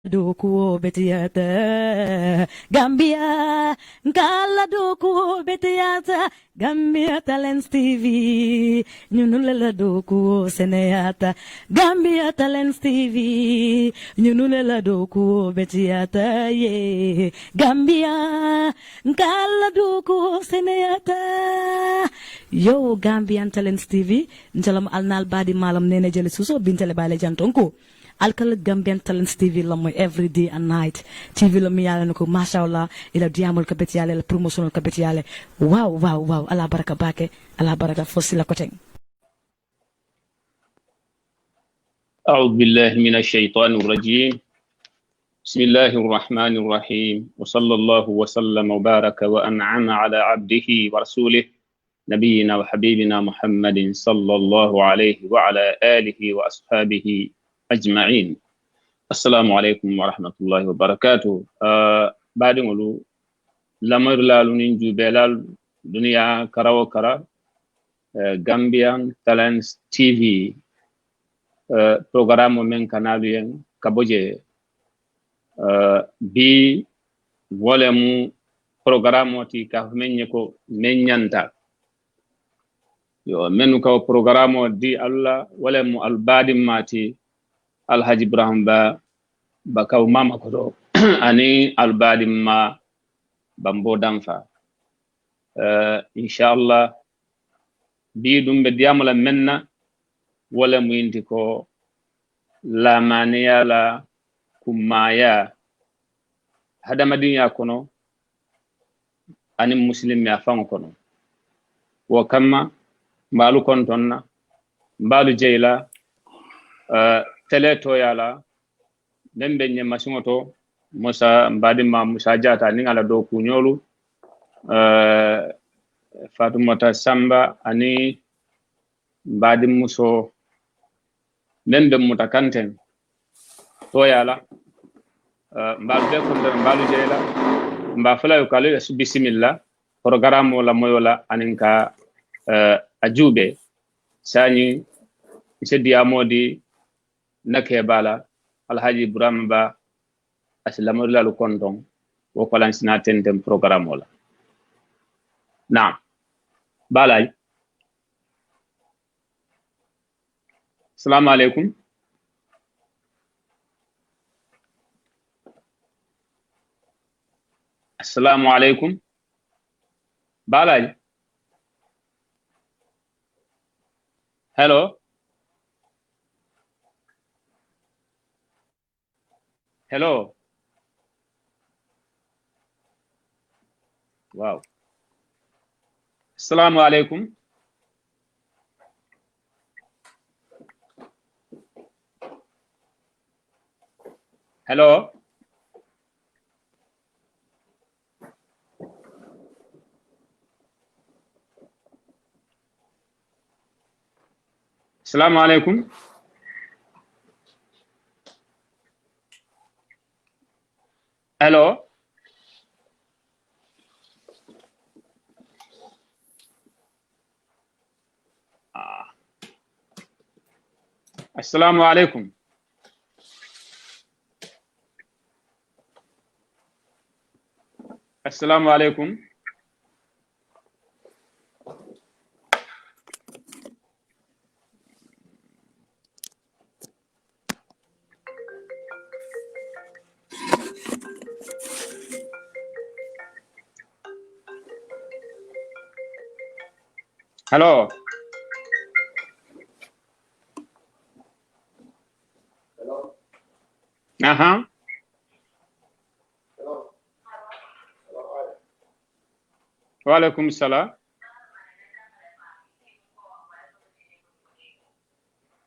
Doku betiata Gambia Ngala doku betiata Gambia Talents TV Nyunulela doku seneata Gambia Talents TV Nyunulela doku betiata ye Gambia Ngala doku seneata Yo Gambian Talents TV Njalam alnal badi malam nene jeli suso bintele bale jantonko Alkal Gambian Talents TV la moy every day and night TV la mi yalla nako mashallah ila diamol ka bet yalla la promotion ka bet yalla wow ala baraka bake ala baraka fosila ko teng أعوذ بالله من الشيطان الرجيم بسم الله الرحمن الرحيم وصلى الله وسلم وبارك وأنعم على عبده ورسوله نبينا وحبيبنا محمد صلى الله عليه وعلى آله وأصحابه أجمعين السلام عليكم ورحمة الله وبركاته بعد نقول لمر لالو ننجو بلال دنيا كرا وكرا Gambian Talents TV programme men kanalu yen kaboje bi volemu programme ti ka menye ko menyanta yo menu ka programme di Allah volemu albadi mati Alhaji Ibrahim ba kaw mama ko do ani albadi ma bambo damfa inshallah bi dum be diamala menna wala mu indi ko la maniya la kumaya hada madinya kono ani muslim ya fan kono wa kama mbalu kontonna mbalu jeyla teleto yala dembe nye masimoto musa mbadi ma musa jata ni ngala do kunyolu Fatumata Samba ani mbadi muso dembe mutakanten to yala mbalu be ko mbalu jeyla mba fala yo kale bismillah programme wala moyola aninka ajube sani isedi amodi nake bala Alhaji Ibrahim ba aslamu lalu kondong wo kolansina tentem programme wala na balay assalamu alaikum assalamu alaikum balay hello hello wow assalamu alaikum hello assalamu alaikum hello assalamu alaikum assalamu alaikum hello hello wa alaikum salam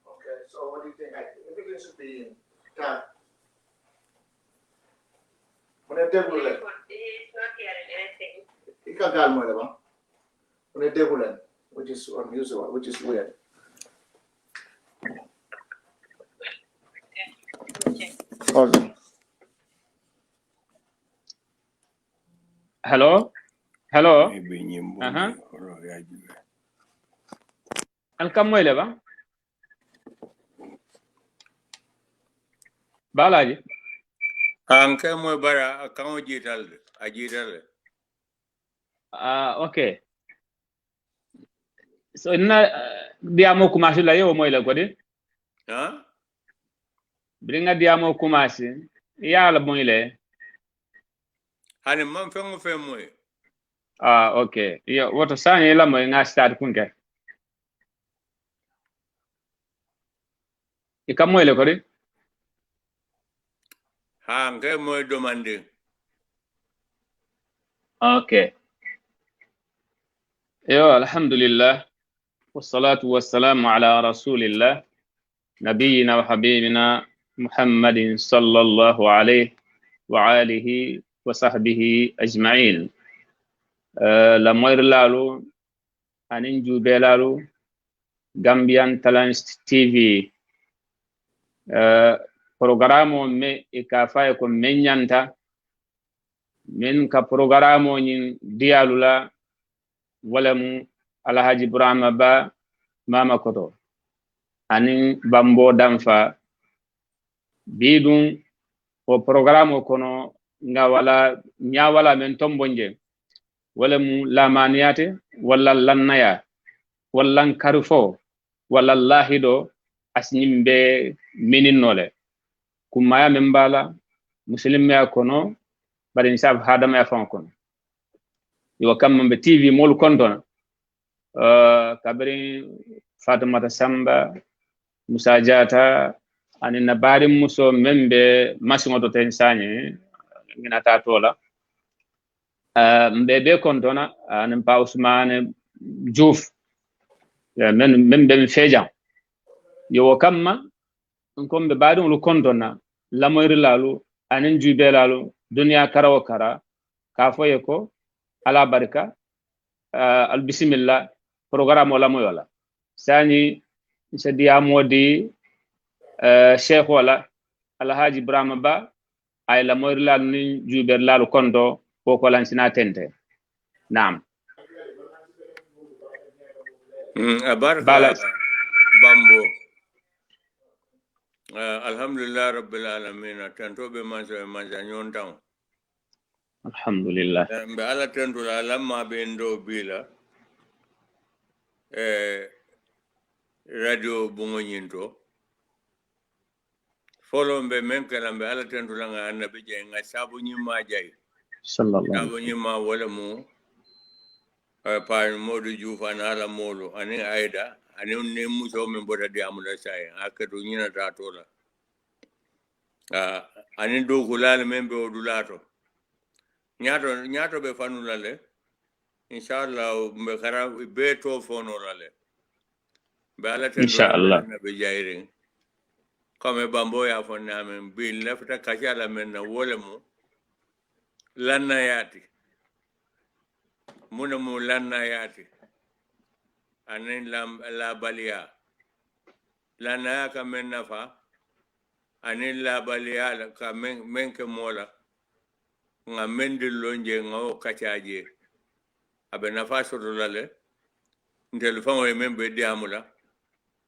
okay, so what do you think? I think it should be in time. When I table it, he's not hearing anything. he can't call me, when I table it, which is unusual, which is weird. Okay. hello alkam moy le ba balaji Anke mo bara kan jital ajital. Okay. So na diamo commencé la yo moy la ko de. Ha? Bringa diamo commencé ya la moy le. Hani man fengo femoy. Okay. Yo woto sanye la moy nga start kunke. Ika moy le ko de. Ha anke mo demande. Okay. Yo alhamdulillah. والصلاة والسلام على رسول الله نبينا وحبيبنا محمد صلى الله عليه وآله وصحبه أجمعين لموير لالو أننجو بلالو Gambian Talents TV programo me ikafaye ko menyanta min ka programo nyin dialula wala mu Alhaji Brahma Ba Mama Koto anin Bambo Damfa bidun o programo kono nga wala nya wala men tombonje wala mu lamaniyate wala lannaya wala karfo wala lahido asnyimbe mininole kumaya membala muslim ya kono bari insab hadama ya fon kono yo kam be TV mol konton kabri Fatimata Samba Musa Jata ani nabari muso membe masimo to tensanye ngina tatola mbebe kontona ani pa Ousmane Diouf men be fejan yo kamma nkom be baadum lu kontona la moyri lalu anin jube lalu dunya karawo kara ka foye ko ala barka al bismillah programme la moyola sani sadiya modi Sheikh wala Alhaji Brahma Ba ay la moyri lalu ni jube lalu kondo ko lansina tente naam Abarka Bambo. Alhamdulillah Rabbil Alamin. Tanto be manjanyon town. Alhamdulillah. Be ala tanto la lamma be ndo bila. Radio Bungonyinto. Follow be menkala be ala tanto la nga annabi je nga sabu nyima jay. Sallallahu Sabu nyima wala mu pa Modou Diouf ala molo ani Aida ani ne muso men boda di amula sai akado nyina tatola ani do kulal men be odulato nyato be fanulale inshallah be khara be to fonolale be ala tan inshallah na be jayrin comme Bambo ya fonna men bi lafta kachala men na wole mu lanna yati munamu lanna yati anin la balia lanna ka men nafa anin la balia ka men ke mola nga mendil lonje nga kachaje abe nafa soro lale ntel fango e membe diamula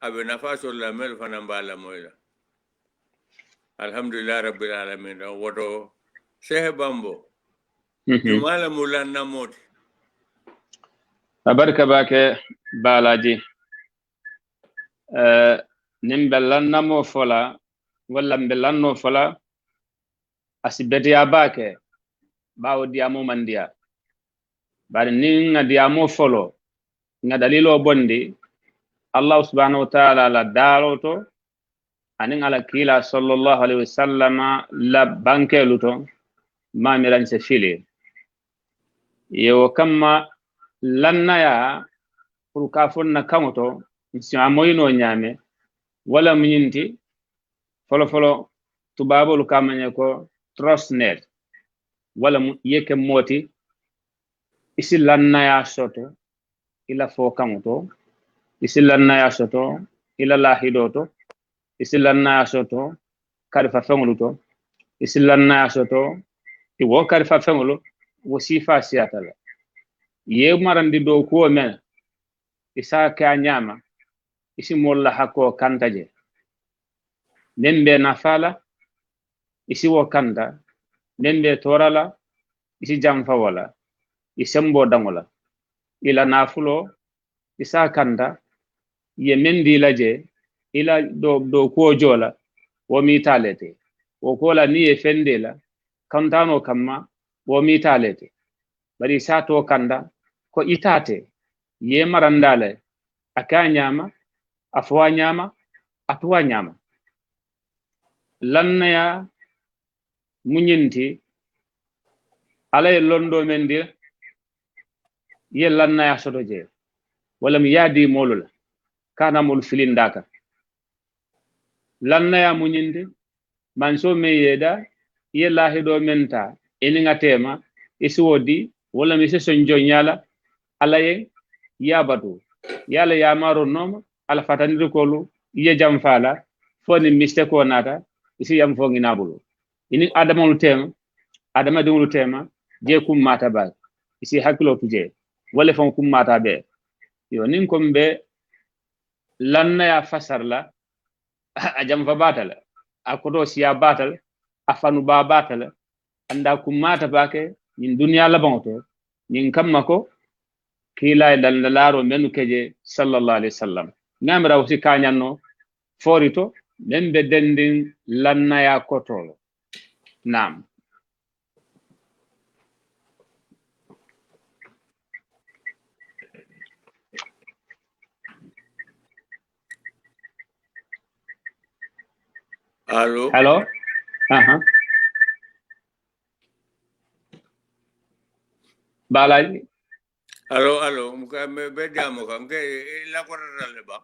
abe nafa soro la mel fana mbala moyla alhamdulillah rabbil alamin wodo Sheikh Bambo jumala mulanna moti Abarka bake balaji nimbelanna mo fola wala mbelanno fola asibeti abake bawo diamo mandia bari ni nga diamo folo nga dalilo bondi Allah subhanahu wa ta'ala la daroto anin ala kila sallallahu alaihi wasallam la banke luto ma miran se fili yo kamma lanna ya pour ka fonna kamoto si amoyno nyame wala munyinti folo tubabul kamanya ko trustnet wala yeke moti isi lanna ya soto ila fo kamoto isi lanna ya soto ila lahidoto isi lanna ya soto kalifa fengoluto isi lanna ya soto iwo kalifa fengolo wasifa siyatala ye marandi do ko men isa ka nyama isi molla hako kantaje nembe nafala isi wo kanda nende torala isi jamfa wala isembo dangola ila nafulo isa kanda ye mendi laje ila do ko jola wo mi talete wo kola ni e fendela kantano kamma wo mi talete bari sa to kanda ko itate ye marandale aka nyama afwa nyama atwa nyama lannaya munyinti alay londo mendi ye lannaya soto je wala mi yadi molula kana mul filindaka lannaya munyindi manso me yeda ye lahido menta eninga tema isi wodi wala mi se sonjo nyala alaye yabatu yala yamaro noma ala fatandir kolu ye jam fala foni miste ko nata isi yam fongi nabulu ini adamul tema adama dingulu tema je kum mata ba isi hakilo tuje wala fon kum mata be yo nin kombe lanna ya fasarla a jam fa batala akodo siya batal afanu ba batal anda kum mata bake nin dunya la bonto nin kamako kila dal laro menu keje sallallahu alaihi wasallam ngamra usi kanyanno forito membe dendin lanna ya kotolo nam Hello. hello balaji Hello. Muka be diamo kan ke la ko dal ba.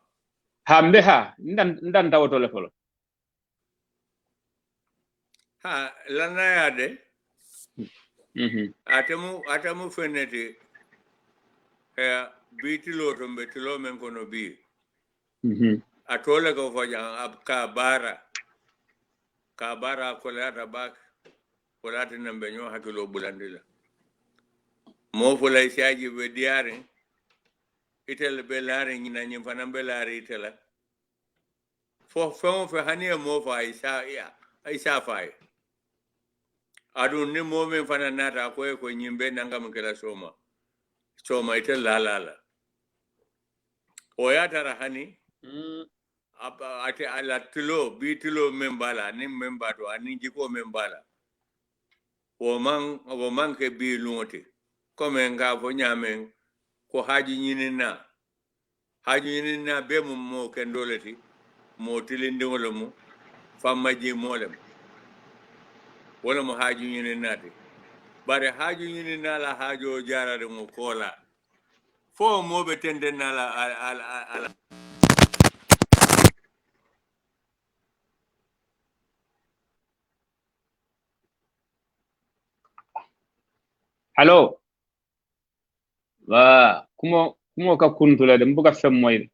hambe ha ndan tawoto le folo Ha lana ya de. Atamu fenete. Bitilo to betilo men kono bi. Atole ko faja ka bara ko la tabak ko la tinambe nyo hakilo bulandila. Mo fo lay saaji be diare itel be laare nyina nyim fanam be laare itela fo hani mo fa isa fay adu ni mo men fana nata ko nyimbe nangam kala soma itel la o ya tara hani ate ala bitilo membala ni membato ani jiko membala wo man ke bi lungote comme nga fo nyamen ko haji nyinina be mo kendoleti mo tilindi wala mo famaji molem wala mo haji nyinina de bare haji nyinina la hajo jarade mo kola fo mo be tendena ala hello wa kumo ka kuntula de mbuga fem moy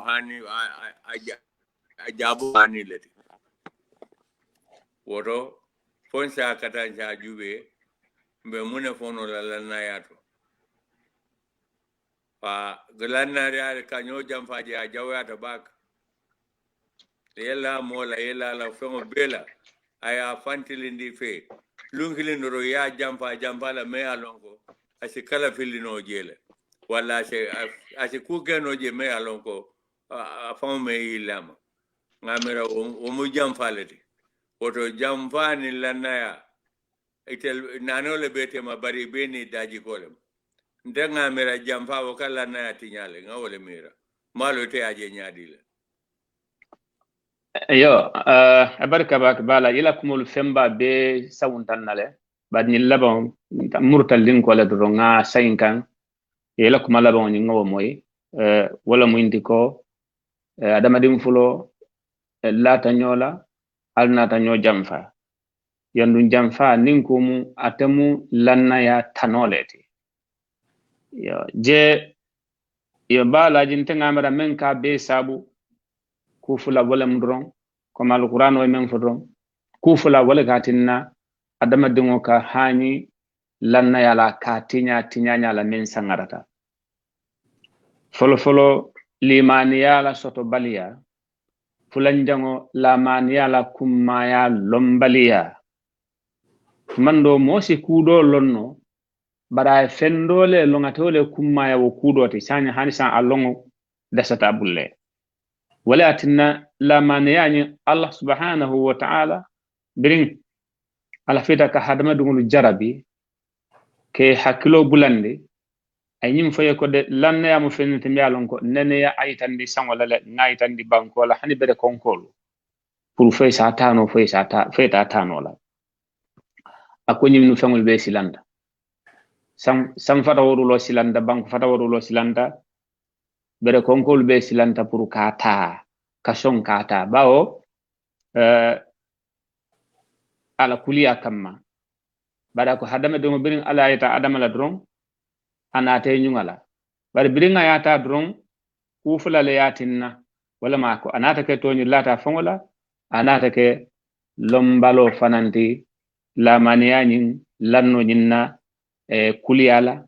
hani ajabu hani leti woto fonsa kata ja jube be mune fono la nayato fa glanna real kanyo jam faji a jawata bak yella mola yella la fengo bela aya fantilindi fe lungilindoro ya jampa la me alonko asi kala filino jele wala asi kugeno je me alonko afam me ilama ngamera o mu jamfalete woto jamfani lanaya itel nanole bete ma bari beni daji kolem ndenga mera jamfa o kala na tinyale ngawole mira malo te aje nyadile yo abarka bak bala ila kumul femba be sawuntannale bad ni labon murtal lin ko la do nga sainkan ila kuma labon ni ngawo moy wala mu indi ko adama dim fulo lata nyola alnata nyo jamfa yandu jamfa ninkumu atamu lanna ya tanoleti yo je yo bala jinte ngamara men ka be sabu ku fula wala mudron comme alquran o men foto kufula wala gatinna adama dingo ka hani lanna yala ka tinya la men sangarata folo limaniya la soto baliya fulanjango lamaniya la kummaya lombaliya mando mosi kudo lonno bara fendole longatole kummaya wo kudoti sanya hanisa alongo dasata bulle wala atinna lamaniya ni Allah subhanahu wa ta'ala birin ala fita ka hadama dungulu jarabi ke hakilo bulande ay nyim faye ko de lanne ya mo fenete mi alon ko nene ya aytandi sangola le ngaytandi banko la hani bede konkol pour fay sa tano fay ta tano la ako nyim nu fengol be silanda sam fata worulo silanda banko fata worulo silanda bede konkol be silanda pour kata kason kata bawo ala kuliya kamma bada ko hadama do birin ala ayta adama la dron anate nyungala bari biringa yata dron kufula le yatinna wala mako anata ke to nyulata fongola anata ke lombalo fananti la maniyanin lanno nyinna kuliyala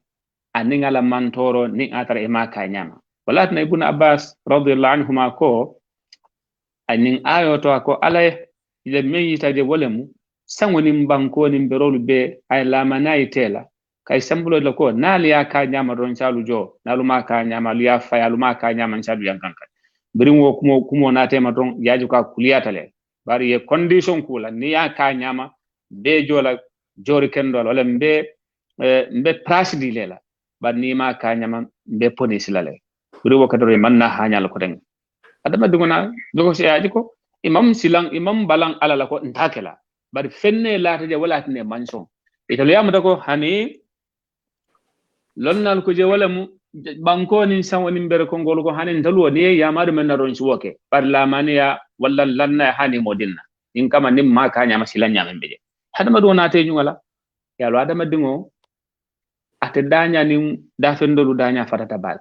aningala mantoro ni atara e maka nyama wala na ibn abbas radiyallahu anhuma ko anin ayoto ko ala ile meyita de wolemu sangoni mbanko ni berolu be ay la manayitela kay sambulo la ko nali ya ka nyama don chalu jo nalu ma ka nyama liya fa yalu ma ka nyama chalu yankanka birin wo kumo na tema don yaji ka kuliyata le bari ye condition kula ni ya ka nyama be jola jori kendol wala mbe prasidi lela bar ni ma ka nyama be ponis la le buri wo kadoro manna hanyal ko den adama dugona dogo si yaji ko imam balang ala la ko ntakela bari fenne la taje wala tane manson italo yamata ko hani lonnal ko je wala mu banko ni sawoni mbere ko ngol ko hanen daluwo ni yamadu men naron ci woke par la maniya walla lanna hani modinna in kama nim ma ka nyama silanya men beje hadama do na te nyungala yalo adama dingo ate danya ni da fendolu danya fatata bal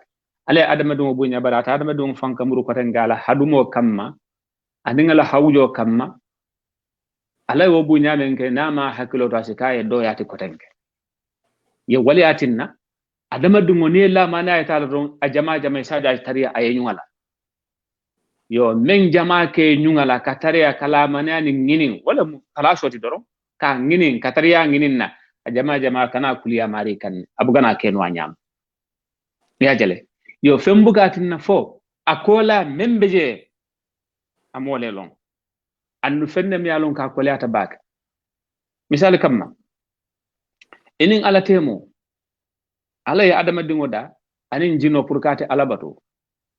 ale adama dingo bunya barata adama dingo fanka muru ko tan gala hadumo kamma adingala hawjo kamma alay wo bunya men ke nama hakilo to asikaye do yati ko tan ke ye wali atinna adama dungo ni la mana ya tala ron a jama sada tariya ay nyungala yo men jama ke nyungala ka tariya kala mana ni nginin wala kala shoti doron ka nginin ka tariya nginin na a jama kana kuliya mari kan abugana ke no anyam ya jale yo fembugatin na fo akola membeje amole lon annu fenne mi alon ka kolata bak misal kamma enin ala temo ala ya adama dingo da anin jino pour kate alabato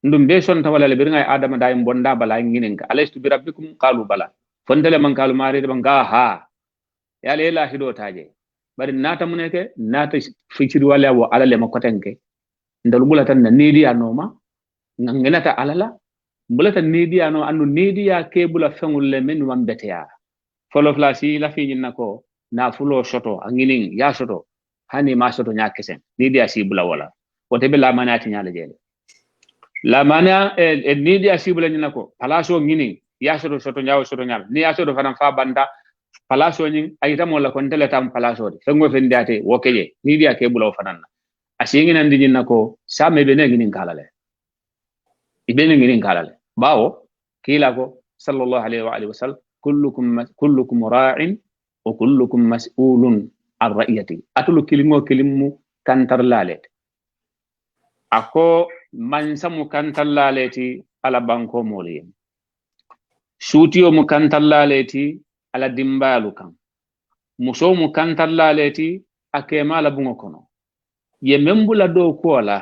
ndum be son tawala le birnga adama da bonda bala nginen ka alaystu bi rabbikum qalu bala fondele man qalu mari de banga ha ya le la hido taje bari nata muneke nata fikiri wala wo ala le makotenke ndal bulatan na nedi anoma ngangenata alala bulatan nedi ano andu nedi ya kebula fengul le men wambetea folo flasi la fi nako na fulo shoto anginin ya shoto hani ma soto nyakesen ni dia sibula wala wote be la manati nyala jele la mana ni dia sibula nyinako palaso ngini ya soto nyawo soto nyala ni ya soto fanam fa banda palaso nyin ayita mo la kon teletam palaso de fengo fendate wokeje ni dia ke bula fananna asingi nan di nyinako same be ne ngini kalale ibene ngini kalale bawo kila ko sallallahu alaihi wa alihi wasallam kullukum ra'in wa kullukum mas'ulun ar-ra'iyati atulu kilimu kantar lalet ako mansamu kantar laleti ala banko moli shutiyo mu kantar laleti ala dimbalu kan muso mu kantar laleti akema la bungo kono ye membula do ko la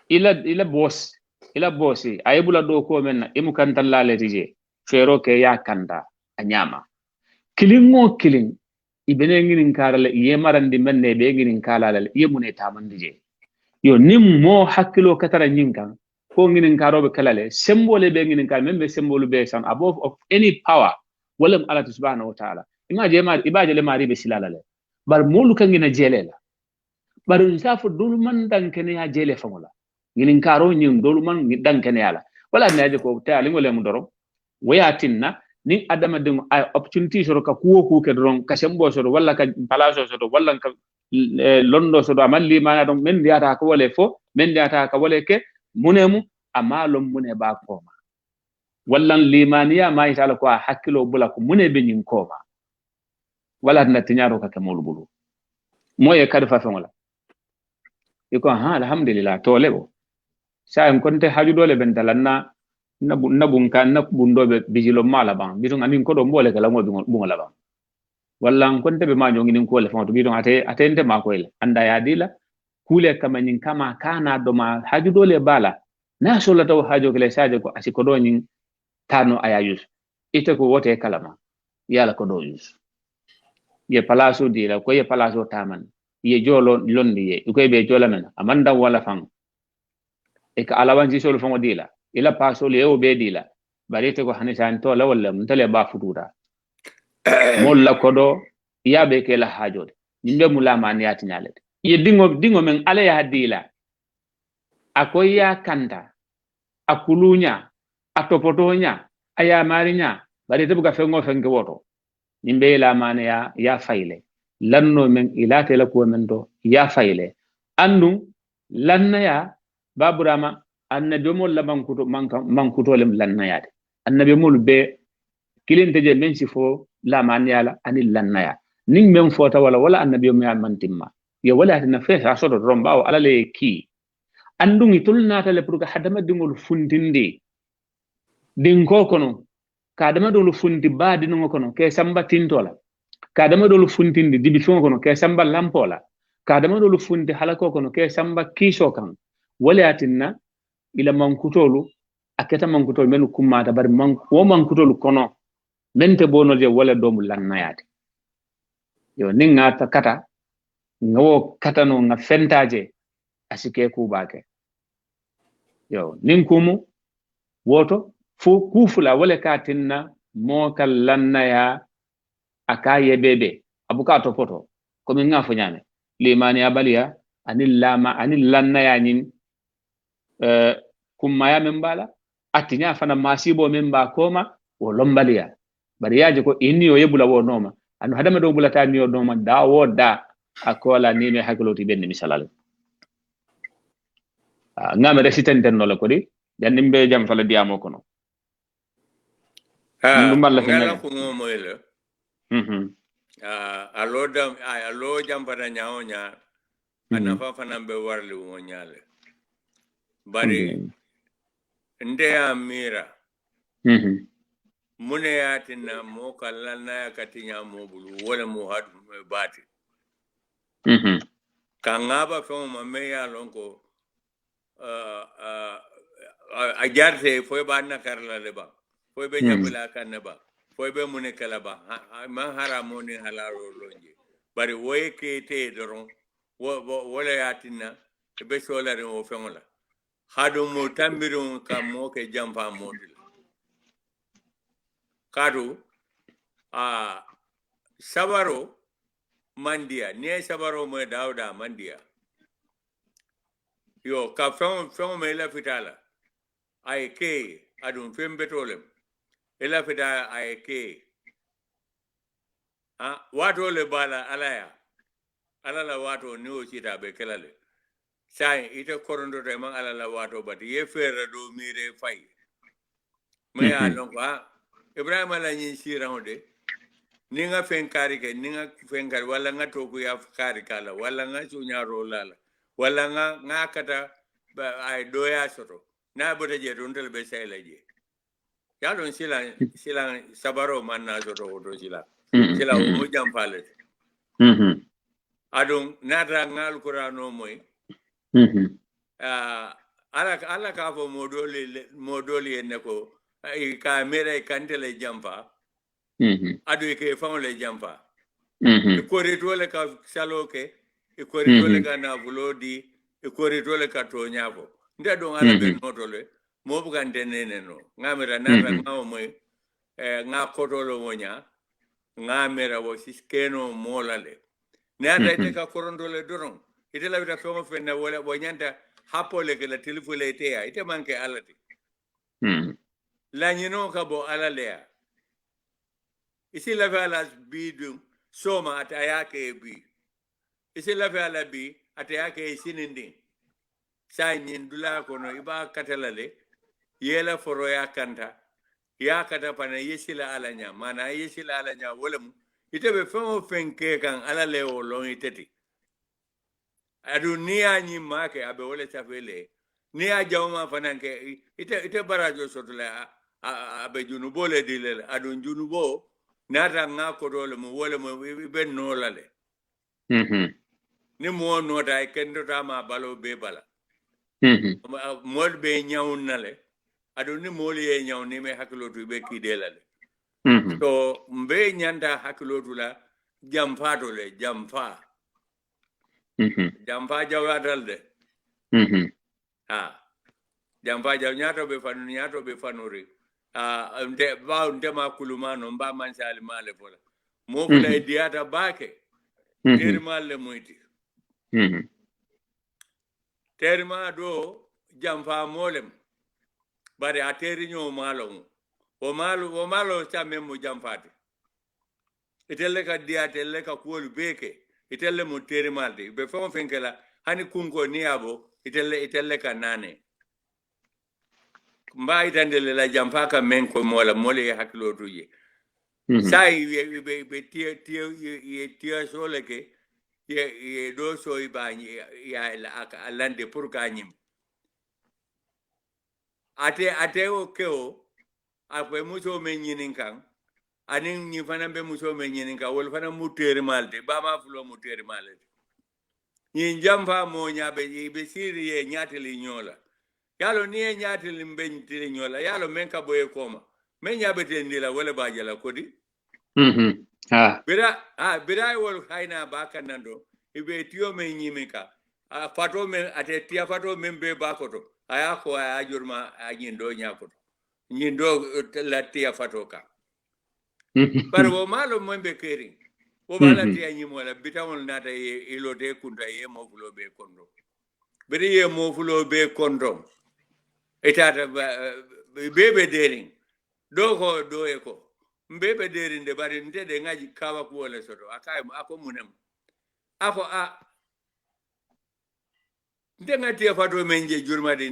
ila bossi ayebula do ko menna imu kantar laleti je fero ke ya kanda anyama kilingo kilin ibene nginin karale yemarandi menne be nginin kalale yemune tamandi je yo nim mo hakkilo katara nyinkan ko nginin karobe kalale symbole be nginin kal membe symbole be san above of any power walam Allah subhanahu wa ta'ala ibaje le mari be silalale bar molu kan ngina jelela bar insafu dul man dankene ya jele famola nginin karo nyin dul man dankene yala wala naje ko taali ngole mu doro wayatinna ni adama dum ay opportunity so ka kuwo ke don ka sembo so walla ka palaso so walla ka londo so amal limana don men diata ko wole fo men diata ka wole ke munemu amalo mune ba koma wallan limaniya ma itala ko hakkilo bula ko mune be nyin koma wala na tinyaro ka kemol bulu moye kadfa fongola iko ha alhamdulillah to lebo sa en konte haju dole ben dalanna nabun kan nabundo be bijilo mala ban bitung anin ko do mbole kala ngo bungola ban walla konte be ma jongi nin ko le fonto bitung atende ma ko ile anda ya dila kule kama nyin kama kana do ma haju dole bala na so la taw hajo kele saje ko asiko do nyin tano ayayus ite ko wote kalama yala ko do yus ye palaso dila ko ye palaso taman ye jolo londi ye ko be jola men amanda wala fang e ka alawanji solo fango dila ila paso le o be dila barete ko hanisan to la wala mutale ba futura molla kodo yabe ke la hajode nimbe mulama ni atinyale ye dingo men ala ya dila akoya kanta akulunya atopotonya aya marinya barete buga fengo fenge woto nimbe la mane ya faile lanno men ilate la ko men do ya faile andu lanna ya baburama annabi mol la mankuto lem lannayade annabi mol be kilinte je men sifo la maniyala anil lannaya ning men fota wala annabi mi mantimma ye wala na fe so do romba o ala le ki andungi tulnata le pour que hadama dingol fundindi din ko kono kadama do lu fundi baadi no kono ke samba tintola kadama do lu fundindi dibi fon kono ke samba lampola kadama do lu fundi halako kono ke samba kiso kan wala atinna ila mankutolu aketa mankutolu menu kummata bari wo mankutolu kono mente bono je wala domu lannayade yo ninga ta kata ngawo kata no nga fentaje asike kubake yo ninkumu woto fu kufula wala katinna mo kal lannaya akaye bebe abuka to poto ko min ngafo nyame limani abaliya anil lannaya nin kummaya men bala atinya fana masibo men ba koma wo lombaliya bari yaje ko inni o yebula wo noma anu hadama do bulata mi o noma da woda akola ni me hakloti ben misalal ngame resitenten no la ko di jandimbe jam fala diamo kono ngala ko moyle alo jam pada nyaaw nya ana fa fana be warli wo nyaale bari nde amira mune yatina mo kallana yakatinya mo bulu wala mo hadu bati kangaba fe mo me ya lonko a jarte foy ba nakarla le ba foy be nyabula kanne ba foy be mune kala ba man haramo ni halaro lonje bari woy ke te doron wala yatina be solare o femola hado mo tambiron ka mo ke jamfa modil kadu sabaro mandia ne sabaro mo dauda mandia yo ka fon me la fitala ay ke adun fembe tolem ela fita ay ke wato le bala alala wato ni o cita be kelale sai ite korondo te man alala wato bat ye fere do mire fay me ya lon ko ibrahima la nyi sirawde ni nga fenkari ke ni nga fenkari wala nga to ku ya kari kala wala nga sunyaro lala wala nga kata ay doya soto na bote je don tel be sayla je ya don sila sabaro man na soto do sila mo jam pale adon nata ngal qur'ano moy ala ka fo modoli ne ko ka mere kantele jampa adu ke famole jampa ko retole ka saloke ko retole ka na bulodi ko retole ka to nyafo nda don ala be notole mo bukan denene no ngamira nata ngawo moy nga kotolo wonya ngamira wo siskeno molale nata ite ka korondole doron ite la vita fengo fenna wala bonyanta hapole ke la telefone ite ya ite manke alati la nyino ka bo alalea isi la ala bi dum soma atayake bi isi la ala bi atayake sinindi sai nyin dula kono iba katalale yela foro ya kanta ya kata pana yesila alanya mana yesila alanya wolem itebe femo fenke kan ala le o lon iteti adu niya nyi make abe wole tafele niya jawma fananke ite barajo sotula abe junubo le dilele adu junubo nata ngako dole mo wole mo be no lale ni mo no dai kendo tama balo be bala mod be nyawn nale adu ni moli e nyaw ni me hakilotu be kidelale to mbe nyanda hakilotu la jamfa to le jamfa jamfa jawadal de jamfa jaw nyato be fanuri nte ba nte ma kulumano mba man sali male fola mo fula e diata bake terima le moyti terima do jamfa molem bare ateri nyo malo o malo cha memo jamfate itelle ka diate le ka kuol beke itelle mo terima de be fon fenkela hani kunko ni abo itelle ka nane mba itandele la jamfa ka men ko mola mole hakilo tuye sai be tie sole ke ye do so iba ya la alande pour ka nyim ate o keo ape muso men nyinin kan anin nyi fana be muso men nyinin kan wol fana mutere malde ba ma fulo mutere malde nyi jamfa mo nyabe be siri ye nyateli nyola yalo ni e nyateli mbentili nyola yalo men ka boye koma men nyabe tendila wala bajala kodi bira wol hayna ba kanando ibe tiyo men nyimika fato men ate tia fato men be bakoto aya ko aya jurma nyindo nyakoto nyindo la tia fato ka par wo malo mo be keri wo bala tia nyimo la bitawol nata e ilote kunta e mo fulo be kondo biri ye mo fulo be kondo etata bebe dering doko do eko mbebe dering de bari ntede ngaji kawa ko wala soto akay ako munem ako ndenga tia fato menje jurma de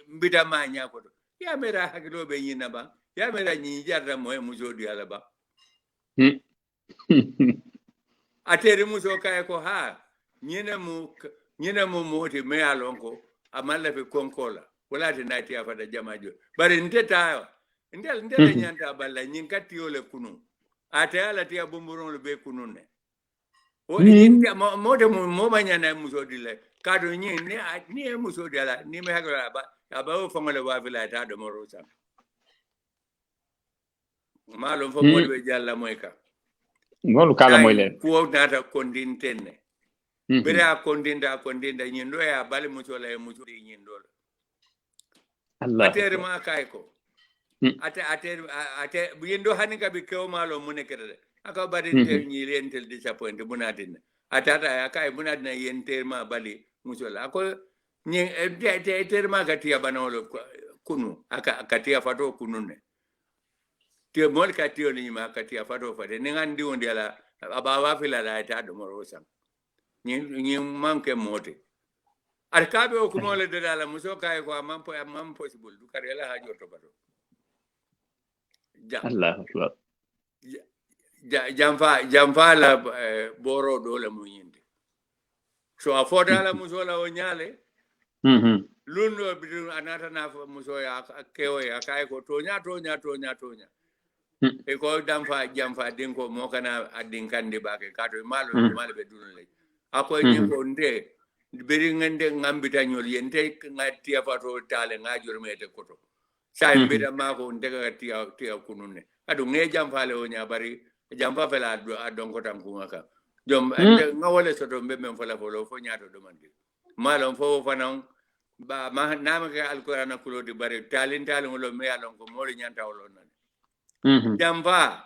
mbita ma nyako ya mera hakilo be nyina ba ya mera nyi jarra moy mujodi ala ba atere muso kay ko nyina mu moti me alonko amalla fe konkola wala te nati afada jamajo bari nteta ndel nyanta balla nyin katiyole kunu ate ala tia bomboron le be kunune o nyinta mode mo manyana musodi le kado nyin ni musodi ala ni me hakala ba o fongole wa vila ta do morosa malo fo mo be jalla moyka ngolu kala moyle ko data kondintene bere a kondinda nyindo ya bali musola e musodi nyindo Allah atere ma kay ko ate biendo hanika bi kew malo munekere aka bari te nyile entel disappoint bunadina atata akay bunadina yenter ma bali musola ako nyi te ma katia banolo kunu aka katia fato kunune te mol katio ni ma katia fato fade ni ngandi on diala abawa fila la ta do morosa nyi manke mote arkabe o kumole de dala muso kay ko mam possible du karela ha jorto bato Allah akbar jamfa la boro dole mo yinde so afoda la muso la o nyale lundo bidu anata na muso ya kewo ya kay ko tonya e ko jamfa dinko mo kana adinkande bake kato malo be dunule ako ni ko nde beri ngende ngambita nyol yente ngati afato tale ngajur mete koto sai mbita mako ndega tia kunune adu nge jamfa le onya bari jamfa fela adon ko tam kunga jom ngawole soto mbem fala folo fo nyato do mandi malon fo fanan ba ma namaka alqur'ana kulodi bari talin lo me alon ko mori nyanta wolo nan jamfa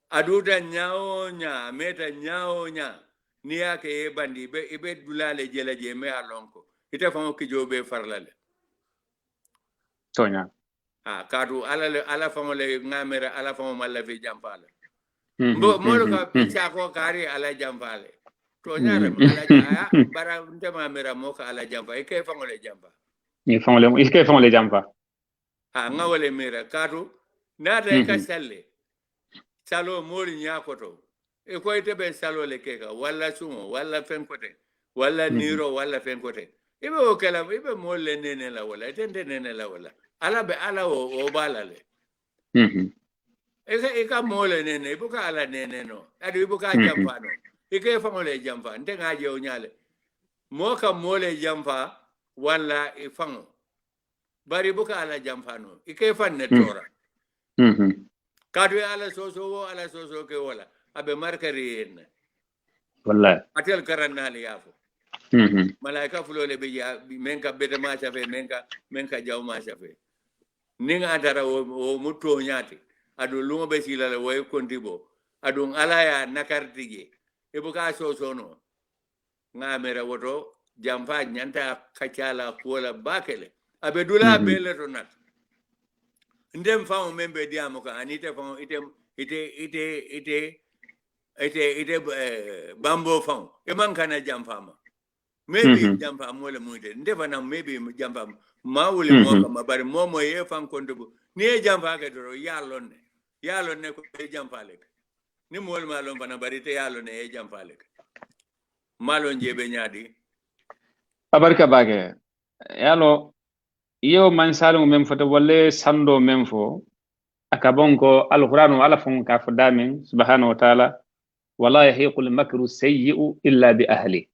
aduda nyaonya meta nyaonya ni yake e bandi be dulale jela je me alonko ite famo ki jobe farlale tonya kadu ala famole ngamera ala famo malla fi jampale mbo ka picha ko kari ala jampale to nyare ala bara ndema mera moka ala jampa ke famole jampa ni famole ke famole jampa ngawale mera kadu nata ka salle salo mori nyakoto e ko ite ben salo le keka wala sumo wala fenkote wala niro wala fenkote ibe o kala ibe molle nene la wala tende nene la wala ala be ala o balale eka mole nene ibuka ala nene no adu ibuka jampa no ike famole jampa ndenga je o nyale moka mole jampa wala e fango bari ibuka ala jampa no ike fanne tora kadu ala soso ke wala abe markari en wallahi atel karanali yafo malaika fulole be ya menka bede ma chafe menka jaw ma chafe ninga adara o mutto nyati adu lumo be silale way kontibo adu alaya nakartige e buka soso no ngamera woto jamfa nyanta kachala kola bakele abe dula bele to nat ndem famo membe diamo ka anite famo ite bambo famo e man kana jamfama maybe jamfa mole muite ndefa na maybe jamfa mawule moka mabari momo ye fan kondugo ni jamfa ka doro yalonne ko jamfa lek ni mol malon bana bari te yalonne e jamfa lek malon jebe nyaadi abarka bage yalo iyo man salu mem foto wolle sando mem fo akabonko alqur'anu ala fon ka fodamin subhanahu wa ta'ala wala yahiqul makru sayyi'u illa bi ahli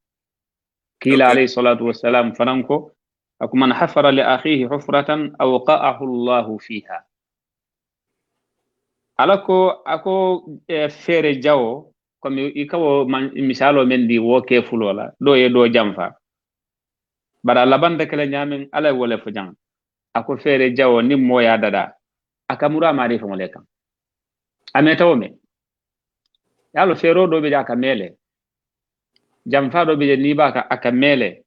kila alayhi salatu wassalam fananko akuman hafara li akhihi hufratan aw qa'ahu Allah fiha alako ako fere jawo comme ikawo misalo men di woke fulola do ye do jamfa bara labande kala nyamen ala wala fo jang ako fere jawo ni moya dada akamura mari fo le kan ameta o me yalo fero do be jaka mele jamfa do be ni baka akamele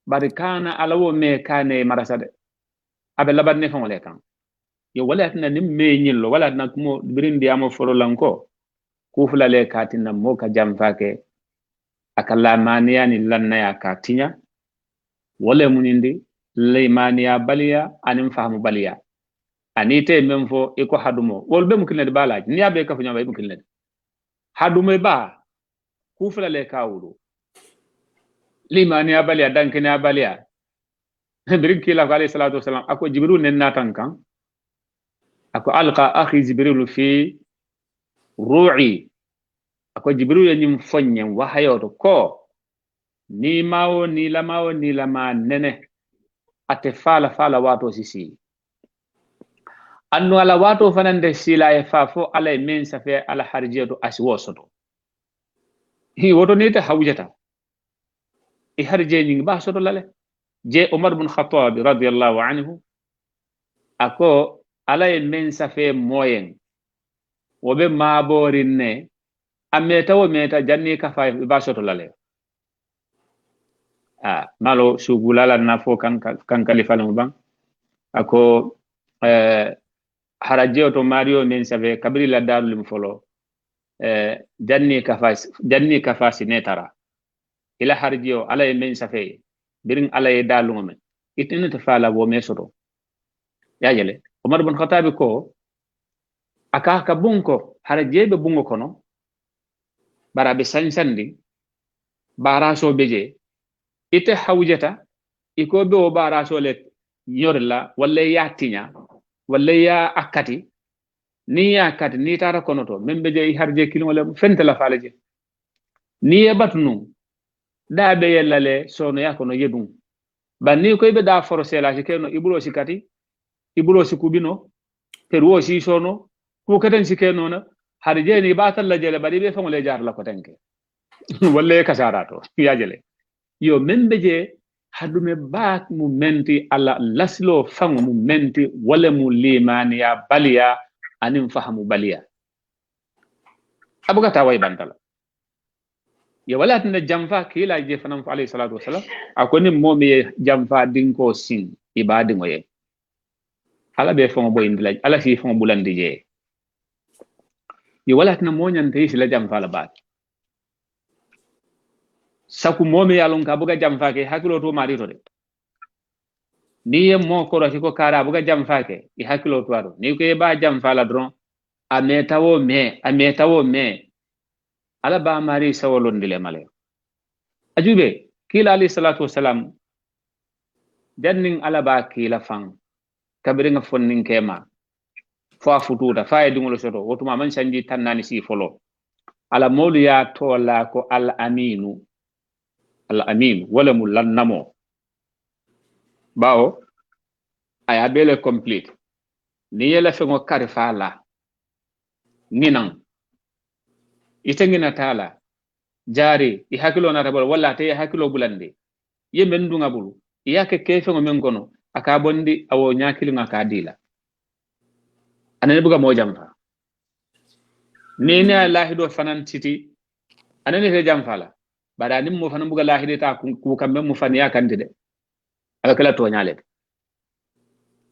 bari kana ala wo me kane marasade abe labane fo le kan yo wala tan nim me nyillo wala tan ko birindi amo foro lanko ku fulale katina moka jamfa ke akalla maniyani lanna ya katinya wala munindi leymaniya baliya anim fahmu baliya anite memfo iko hadumo wolbe mukilne balaji ni abe ka funya bay mukilne hadumo ba ku fulale kawulu leymaniya baliya dankina baliya birin kila alayhi salatu wasalam ako jibril nen natan kan ako alqa akhi jibril fi ru'i ako jibril nyim fonyem wahayoto ko ni mawo ni lama nene ate fala wato sisi annu ala wato fanande sila e fafo ala men safe ala harjeto aswosoto hi woto ni ta hawjata e harje ni ba soto lale je Umar ibn Khattab radiyallahu anhu ako ala men safe moyen wobe maborinne ameta wo meta janni ka fa ba soto lale malo sugulala nafo kan kalifalum bang ako haraje to mario men save kabri la dalum folo janni kafasi netara ila harjio ala men save birin ala e dalum men itinu to fala wo mesoto yajele Umar ibn Khattab ko aka ka bunko haraje be bungo kono barabe sansandi baraso beje ite hawjata iko be o bara sole nyorla walla ya tinya walla ya akati ni ya akati ni tara konoto membe je harje kilimo le fente la falaje ni e batnu da be yellale sono yakono yedum banni ko be da forcé la keno ibulo sikati ibulo sikubino peruo si sono ko katen sikeno na harje ni batal la jele bari be famole jar la ko tanke walla kasarato ya jele yo membe je hadume baak mu menti ala laslo fango mu menti wala mu limaniya baliya anim fahamu baliya abuga taway bantala yo wala tan jamfa kila je fanam fa alayhi salatu wasalam akoni momi jamfa dinko sin ibadi ngoye ala be fon boy indila ala fi fon bulandi je yo wala tan mo nyante yi la jam fala baat saku momi yalon ka buga jam faake hakilo to mari to de ni ye mo ko ro ko kara buga jam faake i hakilo to aro ni ko e ba jam fala dron a metawo me ala ba mari sawolon dile male ajube kila ali salatu wassalam janning ala ba kila fang kabire nga fonnin kema fa fututa fa e dingolo soto wotuma man sanji tannani si folo ala mawlu ya tola ko al aminu wala mu lannamo bawo aya bele complete ni yela fengo karifa la ninan itengina tala jari i hakilo na tabal wala te hakilo bulande yembe ndunga bulu yake kefengo men kono aka bondi awo nyakili ngaka dila anene buga mo jamfa nene Allah do fanan titi anene te jamfala bada nim mo fanan buga lahide ta ku kambe mo fan ya kandide ala kala to nyale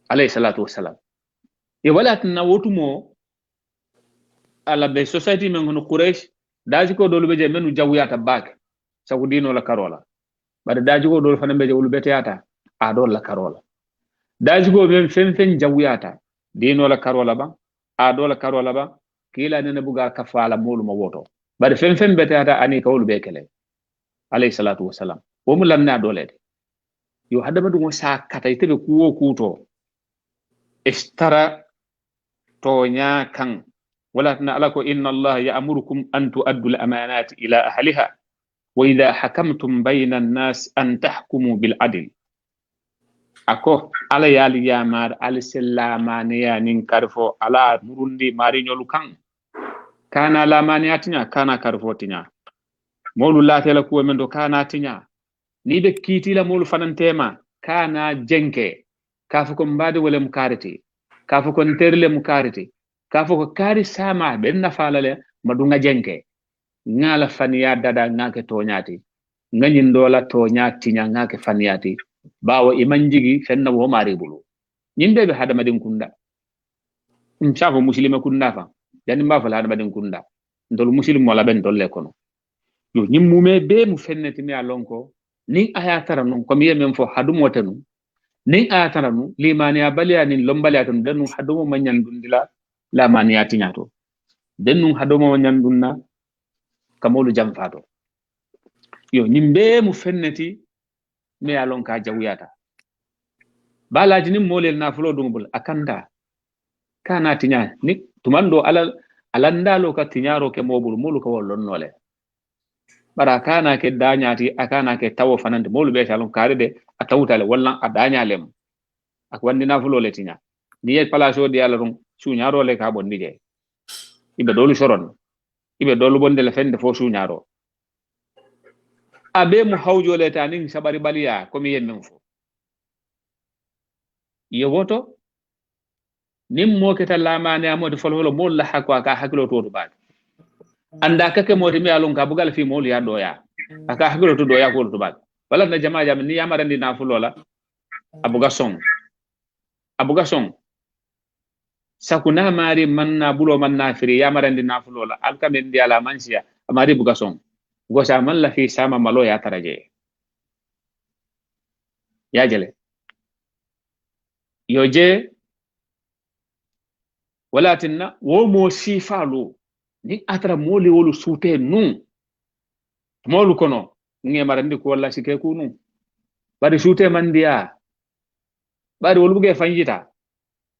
alayhi salatu wassalam e wala tan wotumo ala be society men hono quraish daji ko dolu beje menu jawiyata bak sagu dino la karola bada daji ko dolu fanan beje wulu beteyata a do la karola daji ko men fen jawiyata dino la karola ba a do la karola ba kila nene buga kafala molu ma woto bada fen beteyata ani ka wulu bekele alayhi salatu wassalam wo mu lanna dolede yo hadama dum sa kata itebe kuwo kuto istara tonya kan wala tana alako inna Allah ya'murukum an tu'addu al-amanati ila ahliha wa idha hakamtum bayna an-nas an tahkumu bil adl ako ala yali yamar al sallamani ya nin karfo ala murundi mari nyolu kan kana lamani atinya kana karfo tinya molu latela kuwa men do kana tinya ni be kitila molu fanantema kana jenke kafu ko mbade wala mukariti kafu ko terle mukariti kafu ko kari sama ben nafalale madunga jenke ngala faniya dada ngake tonyati nganyin dola tonyati nya ngake faniyati bawo imanjigi fenna wo mari bulu nyinde be hadama din kunda mchafo muslima kunda fa yani mba fa hadama din kunda ndol muslim wala ben dolle kono yo nyimmume be mu fenneti mi alonko ni aya tara non ko mi yemem fo hadum wotanu ni aya tara nu limaniya baliya nin lombaliya tan danu hadumo manyan dundila la maniya tinyato danu hadumo manyan dunna kamolu jamfato yo nyimbe mu fenneti mi alonka jawiyata balaji nim molel na fulo dungul akanda kana tinya ni tumando alandalo ka tinyaro ke mobul molu ko wollon nole bara kana ke danyati akana ke tawo fanande molu be talon karide atawtale walla adanyalem ak wandina fulo letinya ni e palaso di ala rum suñaro le ka bondi je ibe dolu soron ibe dolu bonde le fende fo suñaro abe mu hawjo le tanin sabari baliya ko mi yemmen fo yewoto nim mo keta lamane amode folholo mol la hakwa ka hakilo to baat anda kake moti mi alon ka bugal fi mol ya doya aka hakilo to doya ko to baat wala na jama jam ni yamarandi na fulola abuga song sakuna mari manna bulo manna firi yamarandi na fulola alkamen di ala mansiya amari buga song gosa man la fi sama malo ya taraje ya jele yoje walatinna wo mo sifalu ni atra moli wolu sute nun molu kono nge marandi ko walla sike kunu bari sute mandiya bari wolu buge fanjita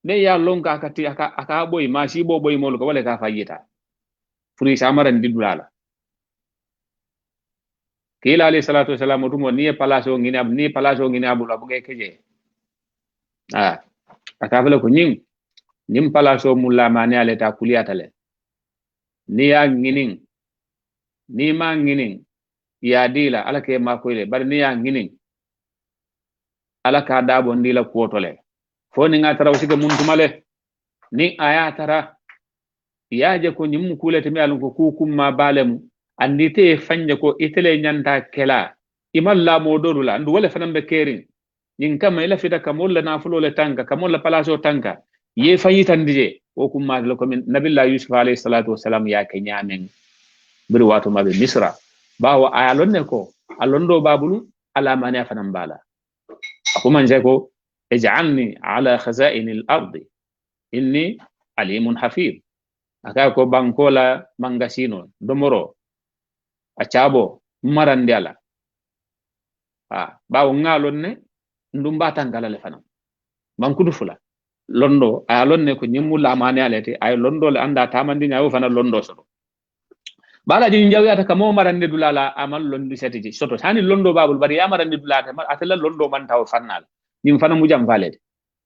ne ya lonka akati aka boy ma si bo boy molu ko wala ka fanjita furi samarandi dulala kila alayhi salatu wassalam tumo ni palaso ngini abu la buge keje akafala ko nim palaso mulla mani ale ta kuliyatale ni ya nginin ni ma nginin ya dila ala ke ma koyle bar ni ya nginin ala ka dabo ndila kuotole fo ni ngatara usike muntumale ni aya tara yaje ko nyim kulete mi alon ko kukum ma balemu andite fanje ko itele nyanta kela imalla modorula ndu wala fanambe kerin ñin kam ila fita kamol la nafulo le tanka kamol la palaso tanka ye fayitandije o kumma lo ko min nabillah yusuf alayhi salatu wassalam ya ke nyamen biri wato mabe misra bawo ayalon ne ko alondo babulu ala mani afanan bala akuman jako ij'alni ala khaza'in al-ardi inni alimun hafiz aka ko bankola mangasino domoro acabo marandiala bawo ngalon ne ndum batangala le fanam bankudu fula londo ayalon ne ko nyimmu lamani alete ay londo le anda tamandi nyaawo fana londo so bala jini jawyata kamo marande dulala amal londi setiji soto hani londo babul bari ya marande dulata atela londo man taw fannal nim fana mujam valede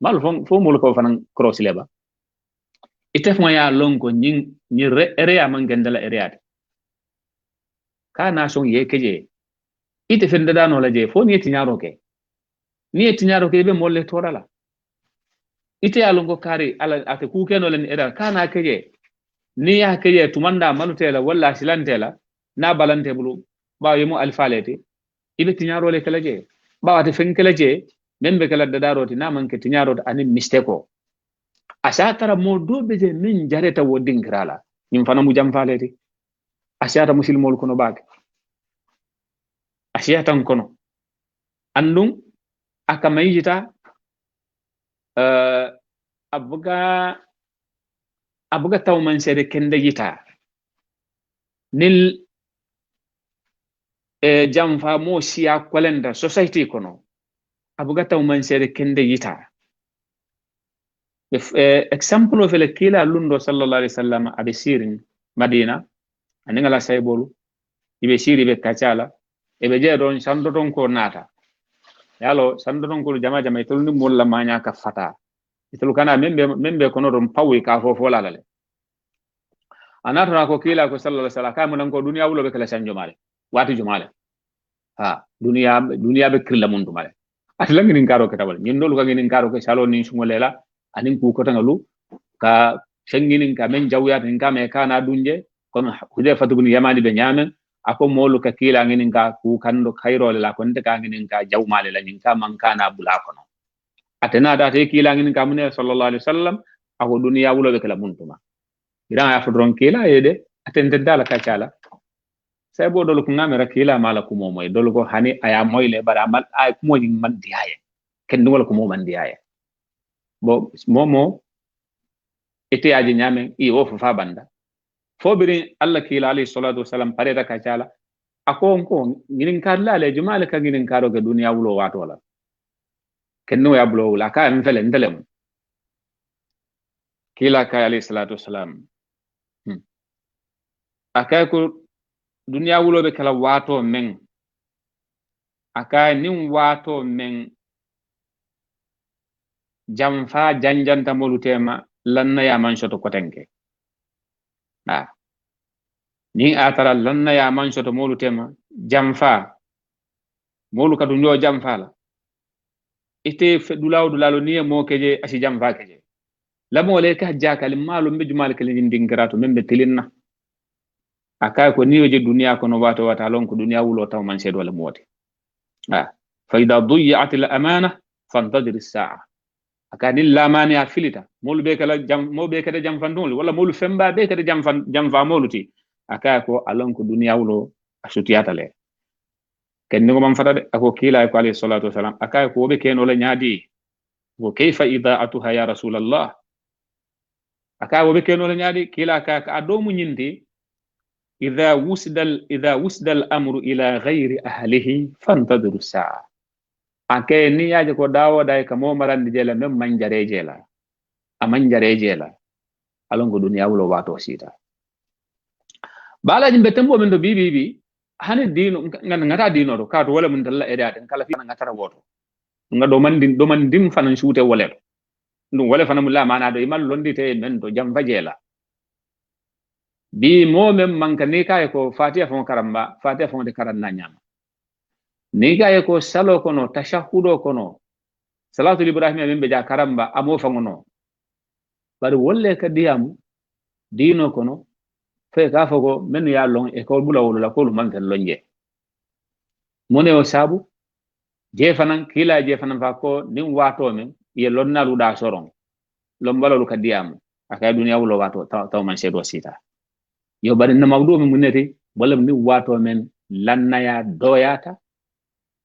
mal fo mul ko fana cross leba itef mo ya lonko nyin ni area man gendala area kana son ye keje ite fende dano la je fo ni tinyaro ke be molle torala ite ya lonko kari ala ate ku keno len area kana keje ni ya keje tumanda malutela walla silantela na balante bulu ba yimo alfalete ibe tinyaro le kala je ba wate fenkela je membe kala dadaroti na manke tinyaro ani misteko asatara mo dobe je min jareta wodingrala nim fana mu jam falete asata musilmol kono baake asiyatan kono andum aka mayita abuga taw man sede kende yita nil jam fa mo siya kolenda society kono abuga taw man sede kende yita example of le kila lundo sallallahu alaihi wasallam abe sirin madina aningala saybolu ibe siri be kacala ebe je don sandoton ko nata yalo sandoton ko jama tolni molla manya ka fata itolu kana membe kono don pawi ka fofo lalale anata ko kila ko sallallahu alaihi wasallam kam ko duniya wulo be kala sanjo male wati jumale duniya be kirla mundu male atla ngin karo ke tabal nyin dolu ka ngin karo ke salo ni sungolela anin ku ko tangalu ka senginin ka men jawyat nin ka me kana dunje kono Hudayfa ibn Yamani be nyamen ako molu ka kila ngin ka ku kando khairole la konde ka ngin ka jawmale la nin ka man kana bula kono atena da te kila ngin ka mun sallallahu alaihi wasallam ako duniya wulo be kala muntuma iran ya fudron kila yede atende dala ka cala sai bo dolu ko ngamera kila mala ko moy dolu ko hani aya moyle bara mal ay ko mo man diaye ken dum wala ko mo man diaye bo momo ite aji nyame i wo fa banda fo biri Allah kila alayhi salatu wasalam pareta ka cala ako ko ngin kar la le jumal ka ngin karo ga duniya wulo wato la kenno ya bulo la ka en fele ndelem kila ka alayhi salatu wasalam akay ko duniya wulo be kala wato men akay nin wato men jamfa janjanta molutema lanna ya man shoto kotenke ni atara lanna ya man shoto molutema jamfa molu kadu nyo jamfa la ite dulalo ni mo keje asi jamfa keje lamo le ka jakal malu mbe jumal kele ndingirato membe tilinna akay ko niyoje duniya kono wato wata lon ko duniya wulo taw man sedo wala moti fa idha dhiyat al amana fantadir as-sa'a akani la mani afilita molu be kala jam mo be kada jam fandul wala molu femba be kada jam fa moluti akay ko alon ko duniya wulo asutiyata le ken ngo mam fata de ako kila ko alayhi salatu wasalam akay ko be ken wala nyaadi ko kayfa ida'atuha ya rasulullah akay wo be ken wala nyaadi kila ka adomu nyindi إذا وسد الأمر إلى غير أهله فانتظروا الساعة أكيد نياجي كو داو داي كمو مران جيلا مم من جاري جيلا أمن جاري جيلا ألون كو دنيا ولو واتو سيتا بالا جنب تمبو من دو بي هاني دينو ngata dino do kato wala mun dalla edade kala fi ngata woto nga do man dim fanan shute wala ndum wala fanan mulla mana do imal londi te men do jam vajela bi mo mem manka ni kay ko fatiha fon karamba fatiha fon de karanna nyama ni kay ko salo kono tashahhudo kono salatu ibrahim men be ja karamba amo fangono bari wolle ka diamu dino kono fe ka fago men ya lon e ko bula wala ko man kan lonje mone o sabu jefanan kila jefanan fa ko nin wato men ye lonnalu da soron lombalo ka diam akay dunya wulo wato taw man sedo sita yo bari na mawdo men munete wala ni wato men lannaya doyata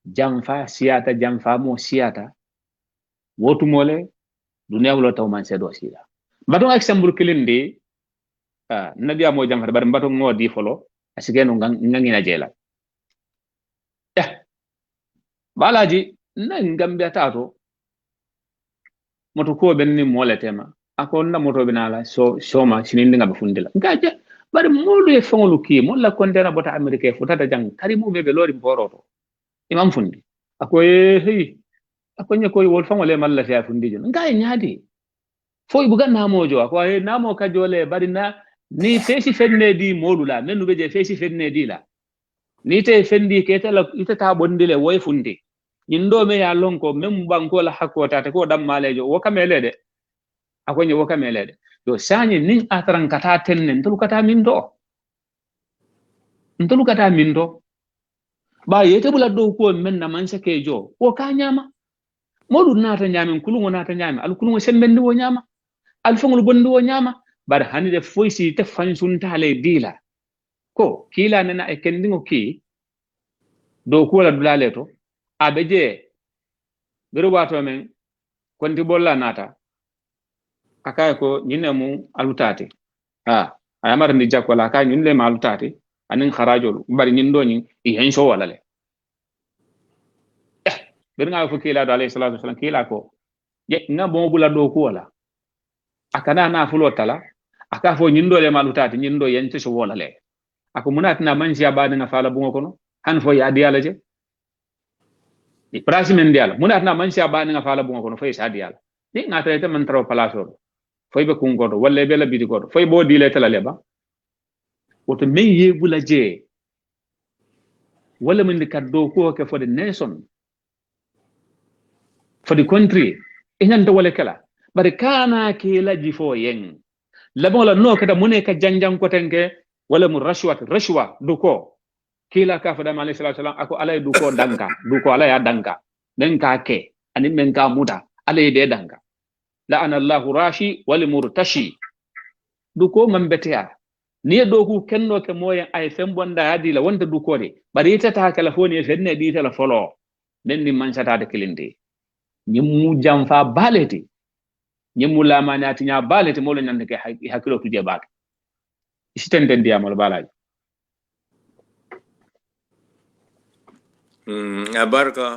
jamfa siyata jamfa mo siyata wotu mole dunya wulo taw man sedo sita baton exemple kilindi nabi amo jamfa bari baton ngodi folo asigeno ngangina jela balaji na ngambia tato moto ko benni mole tema ako na moto binala soma sinindi ngabe fundila ngaje bari molu e fongolu ki molla kontena bota america futata jang karimu bebe lori boroto imam fundi ako hey ako nyako wol fongole malla fi fundi jon ngaye nyaadi foy buga namojo ako he namo ka jole bari na ni fesi fenne di molula menu beje fesi fenne di la ni te fendi ketala itata bondile woy fundi nyindo me ya lonko mem banko la hakota ko dam malejo wo kamelede akonye wo kamelede do sanyi nin atran kata tenne ntulu kata mindo ba yete bula do ko men na man sake jo o ka nyama modu nata nyame kulungo nata nyame al kulungo sembendi wo nyama al fongol bondi wo nyama bar hanide foysi te fansun tale dila ko kila nana e kendingo ki do ko la dulale to abeje biro wato men konti bolla nata akay ko nyine mu alutati ayamar ndi jakola kay nyinde ma alutati anin kharajol bari nyindo nyi hen so wala le bir nga fo kila alayhi salatu wasallam kila ko je nga bon bula do ko wala akana na fulo tala aka fo nyindo le ma alutati nyindo yente so wala le ako munatina manji abade nga fala bungo kono han fo ya diala je prasi men diala munatina manji abade nga fala bungo kono fo ya diala ni nga tayte man tro palaso foy be kungodo walla be la bidi godo foy bo dile tala leba woto men yebula je wala min kaddo ko ke for the nation for the country inanta wala kala bari kana ke la jifo yen labo la no kada mune ka janjang ko tenke wala mu rashwa duko kila ka fa da alayhi salatu wasalam ako alay duko duko alay danka den ka ke ani men ka muta alay de danka la'ana Allahu rashi wal murtashi duko man betea ni doku kenno ke moyen ay fembonda hadi la wonta duko de bari tata kala foni fenne di tala folo den ni man sata de kilinde nyimmu jamfa baleti nyimmu lamanati nya baleti molo nyande ke hakilo tuje baake isitende ndiamol balaji abarka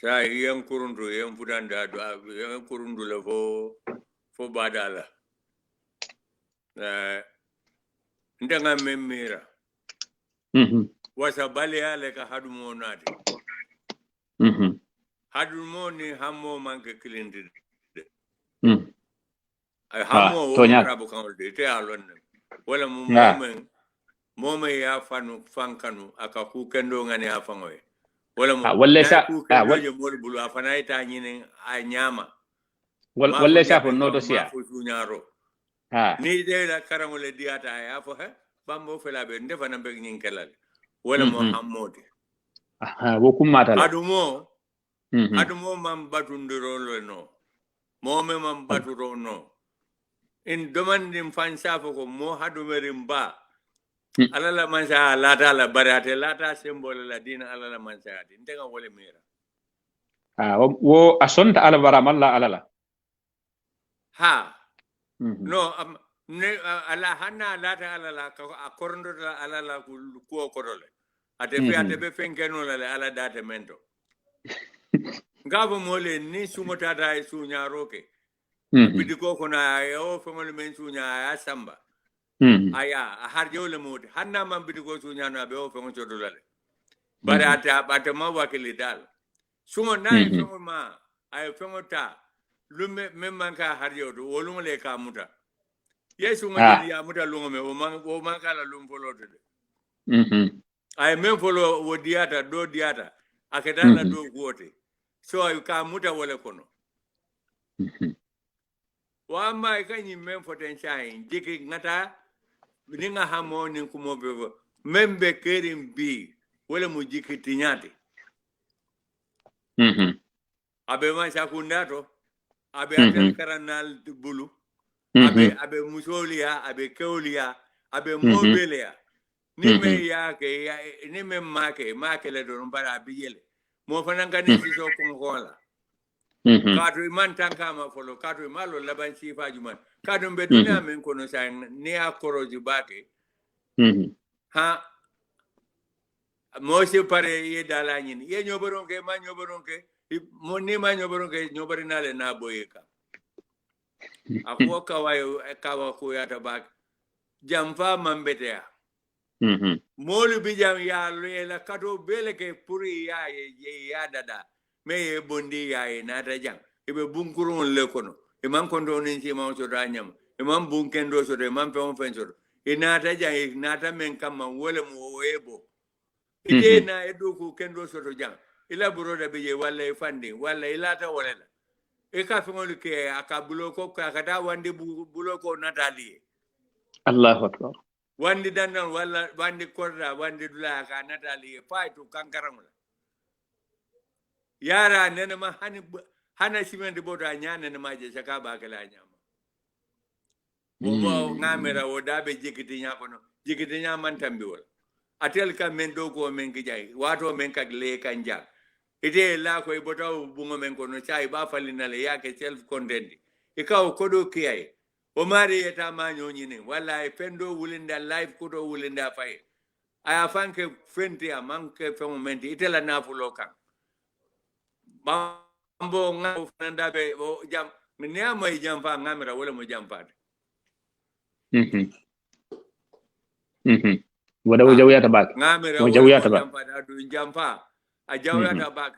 sa yang kurundu yang budanda do yang kurundu le fo badala ndanga memira wasa balia le ka hadumo nadi hadumo ni hamo manke kilindi ay hamo wo rabu kan de te alon wala mu momen ya fankanu aka ku kendo ngani afangoy wala mo walla sa wala mo bulu afana ita nyine a nyama walla sa fo noto sia ni de la karangole diata ya fo he bambo fela be ndefana be nyin kelal wala mo hammode wo kumata la adumo mam batundiro no mome mam baturo no in demanding fansa fo ko mo hadumerim ba alala mansa lata la barate lata symbole la dina alala mansa adi ndenga wole mira wo asonta ala baramalla alala ha no ne ala hanna lata alala ka akorndo alala ku korole ate be fenkeno la ala date mento ngabo mole ni sumota dai sunya roke bidiko kona yo fengol men sunya ya samba aya harjo le mode hanna man bidiko sunya na be o fengol chodolale bare ata ma wakili dal sumo nay fengol ma ay fengol ta lume memman ka harjo do wolum le ka muta yesu ngadi ya muta lungo me o man kala lum folo de ay men folo wo diata do diata akadala do gote so ay ka muta wala kono wa mai kan yin men potential jiki ngata ninga hamo nin kumo be membe kerim bi wala mu jiki tinyati abe man sakunda to abe atel karanal bulu abe musolia abe keulia abe mobelia ni me yake ni me make le do mbara biyele mo fananga ni siso ko hola kadru man tankama folo kadru malo laban sifa juman kadru be dunya men kono sa ni akoroji bake ha mo se pare ye dala nyin ye nyoboron ke ma nyoboron ke mo ni ma nyoboron ke nyobari nale na boyeka akwo kawayo kawa ko yata bak jamfa mambetea molu bijam ya lela kato bele ke puri ya dada me ye bondi ya na ta jam ibe bunkurun le kono e man kondo nin ci ma so danyam e man bunkendo so de man pe on fen so e na ta jam e na ta men kam man wole mo webo ide na edo ko kendo so to jam ila buroda be je walla e fandi walla ila ta wala e ka fe ngol ke aka buloko ka kata wande buloko natali Allahu akbar wandi dandan walla wandi korda wandi dula ka natali faytu kankaramula yara nene ma hana simente bota nyane ne maje saka ba kala nyama wo ngamera wo dabe jikiti nyakono jikiti nyaman tambiwol atel ka men do ko men gijay wato men kak le kanja ite la ko bota bungo men kono chai ba falina le yake self content e ka ko do kiyai o mari eta ma nyonyine wala e fendo wulinda live ko do wulinda fay aya fanke fenti a manke fe momenti ite la nafulo kan bambo ngao fanda be o jam ne amay jam fa ngamira wala mo jam fa wada o jawyata bak ngamira o jawyata bak jam fa da du jam fa a jawyata bak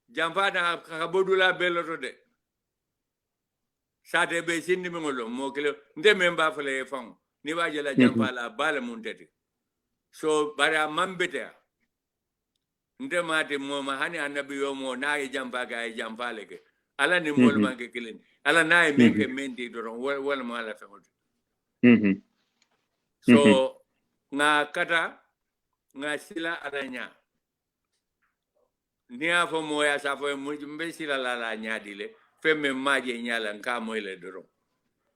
jam fa da ka bodula beloto de sate be sindi mi ngolo mo kilo nde memba fele fon ni waje la jam fa la bala mun tete so bara mambete nde mate mo ma hani annabi yo mo na e jam fa ga e jam fa leke ala ni mol manke kilin ala na e menke mendi do wala mo ala fa so nga kata nga sila aranya ni afo mo ya sa fo mbe sila la nyaadile femme maje nyala nka moyle doro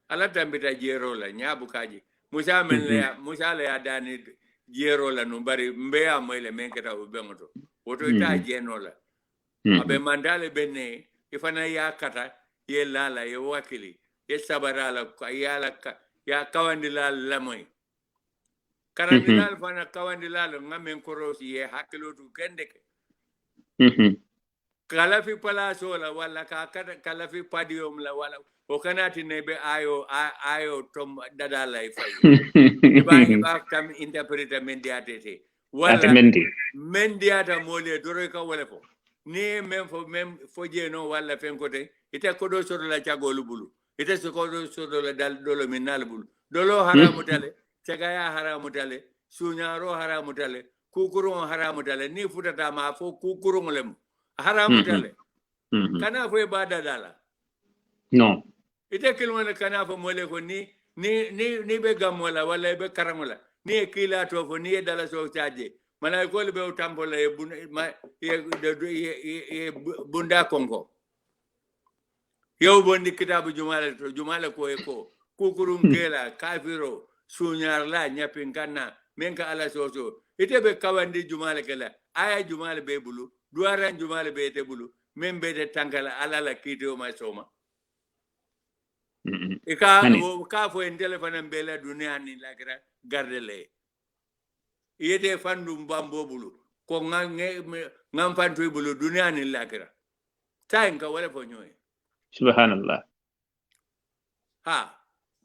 ala tambita jero la nyabu kaji musa men le musa le adani jero la no bari mbe ya moyle men keta ubengoto woto ita jeno la abe mandale benne ifana ya kata ye lala ye wakili ye sabarala ya kawandila la moy karandilal fana kawandilal ngamen korosi ye hakilotu kendeke kalafi palaso la wala kalafi padium la wala o kanati nebe ayo tom dada la ifay iba kam interpreta mendiatete wala mendiata mole doro ka wala fo ni même fo jeno wala fen kote ita kodo soro la chagolu bulu ita so kodo soro la dal dolo minal bulu dolo haramu tale chagaya haramu tale sunyaro haramu tale kukurun haramu tale ni futata ma fo kukurun lem haramu tale kana fo bada dala no ite kilmone kana fo mole ko ni be gamola wala be karamola ni kila to fo ni dala so chaje mala ko be tambola e bunda kongo yow bondi kitabu jumala ko kukurum kela kafiro sunyar la nyapin kana menka ala soso ite be kawandi jumala kala aya jumala be bulu duaran jumala be te bulu membe de tankala ala la kito ma soma e ka fo en telephone bela dunia ni la gra gardele yete fandu mbambo bulu ko ngam fantu bulu dunia ni la gra tanka wala fo nyoy subhanallah ha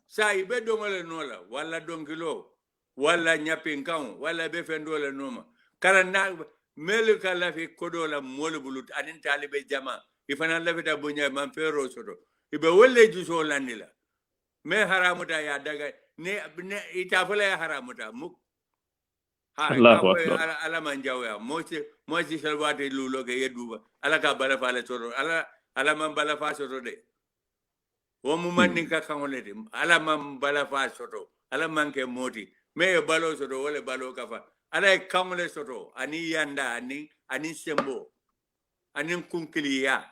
sai be dongole nola wala donkilo wala nyapin kan wala be fendola noma karana melu kala fi kodola mol bulut anin talibe jama ifana lafita bunya man fero sodo ibe wolle juso landila me haramuta ya daga ne itafala ya haramuta muk ha Allahu akbar ala man jawya moci salwate lulo ke yeduba ala ka bala fala sodo ala man bala fa sodo de wo mu manni ka kanolete ala man bala fa sodo ala man ke moti me balo sodo wala balo kafa ala kanole soto ani yanda ani sembo anin kunkiliya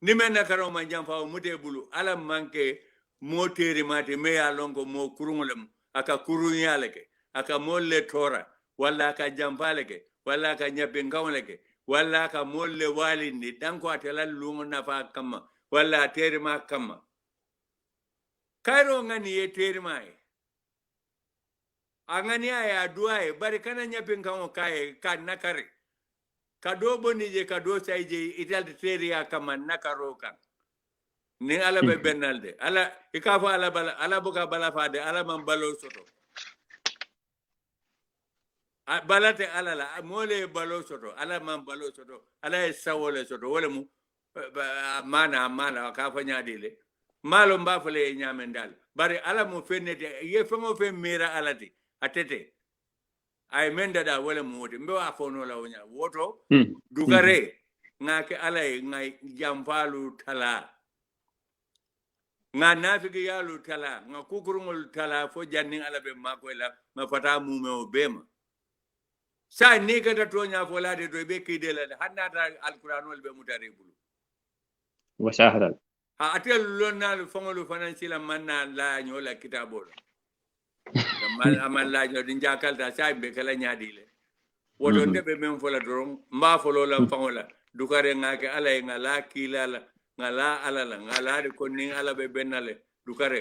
ni men na karo man jamfa mute bulu ala manke mo teri mate me ya longo mo kurungolem aka kurunyaleke aka molle tora walla aka jamfaleke walla aka nyaben kawleke walla aka molle walindi danko atela lungo nafa kama walla teri ma kama kairo ngani ye teri mai angani aya duaye bari kana nyaben kawo kaye kan nakare kado boni je kado sayje ital teri kama nakaro kan ni ala be benalde ala ikafa ala bala ala buka bala fade ala man balo soto balate ala la mole balo soto ala man balo soto ala sawole soto wala mu mana ka fa nyaadile malo mbafale nyamen dal bari ala mu fennete ye fengo fe mira alati atete ay menda da wala mu wote mbe wa fono la wonya woto dugare ngake ala ngai jamfalu tala nga nafiki yalu tala nga kukurungol tala fo janning ala be makoyla ma fata mume o bema sa ni kata to nya fo lade do be kidela hannata alquranol be mutare bulu wa shahada ha atel lonnal fongolu financial manna la nyola kitabolo mal amal la nyo din jakalta sa be kala nyaadile wodo ndebe men fo la doron mba fo lo la fangola dukare ngake ala ngala kilala ngala alala ngala de konni ala be benale dukare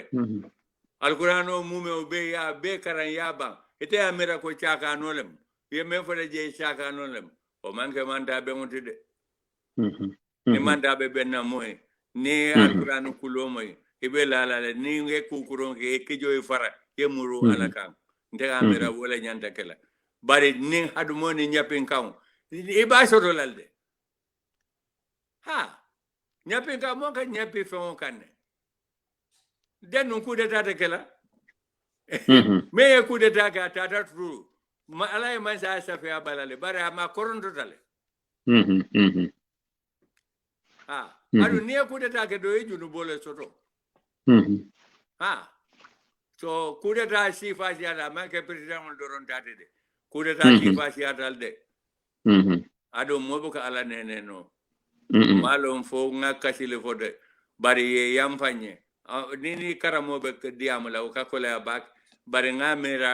alqur'ano mume o be ya be karan ya ba ite amira ko chaka nolem ye men fode je chaka nolem o manke manda be ngontide ni manda be benna moy ni alqur'ano kulomo ibe lala ni nge kukuron ke kejo e fara ye muru ala kan nte amira wala nyanta kala bari ni hadumo ni nyapin kan e ba soto lalde ha nyapi ka mo ka nyapi fon kanne den no coup d'état de kala mais coup d'état ka tata tru ma ala ma sa fe abalale bare ma koronto tale ha adu ni coup d'état ke do ejunu bole soto ha so coup d'état si fa si ala ma ke president on doron tate de coup d'état si fa si atalde adu mo buka ala nene no malum fo nga kasile fode bari ye yamfanye nini karamo be diamula o kakola bak bari nga mera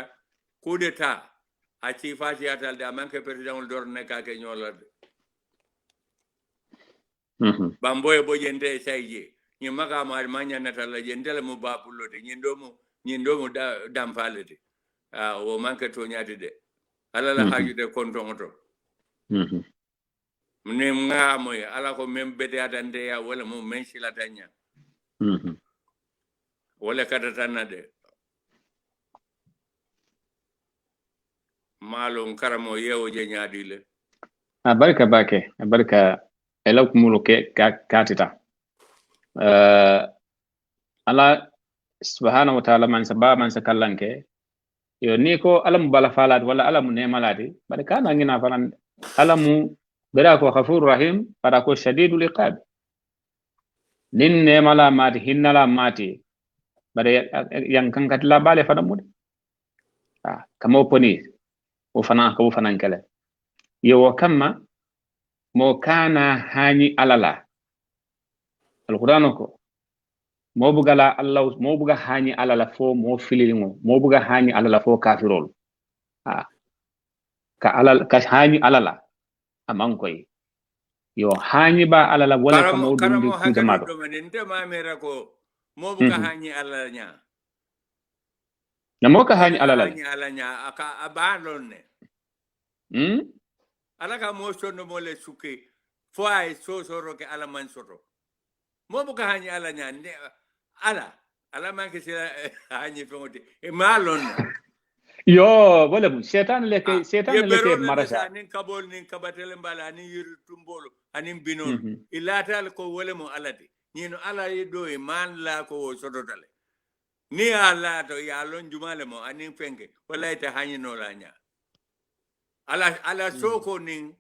coup d'état a ci fasi atal de manke president dor ne ka ke nyolade bamboy bo jende sayje ni maga ma manya natala jendele mo babulo de nyindo mo dam falete o manke to nyaade de ala la haju de kontonto mne nga moy ala ko mem bete atande ya wala mo men sila tanya wala kada tanade malum karamo yewo je nyaadile barka bake barka elaw kumulo ke katita ala subhanahu wa ta'ala man sababa man sakallanke yo ni ko alam bala falat wala alam ne malati barka na ngina fanan alamu bera ko ghafur rahim para ko shadidul iqab nin ne mala mati hinnala mati bare yang kan katla bale fadam mudi kamo poni o fana ko fanan kala yo kamma mo kana hani alala alquran ko mo bugala allah mo buga hani alala fo mo filimo mo buga hani alala fo kafirol ka alal ka hani alala aman koy yo hani ba alala wala ka mo dum di jamaado nte ma mera ko mo buga hani alala nya na mo ka hani alala nya aka abalon ne ala ka mo sono mo le suki fo ay so ke ala man soto mo buga hani ala nya ala man ke sila hani fonte e malon yo wala bu setan leke marasa nin kabol nin kabatele mbala nin yirtumbolo anin binon ilatal ko wala mo alati ñino ala do e man la ko sodotale ni ala to ya lon jumale mo anin fenke wala ita hani no la nya ala soko nin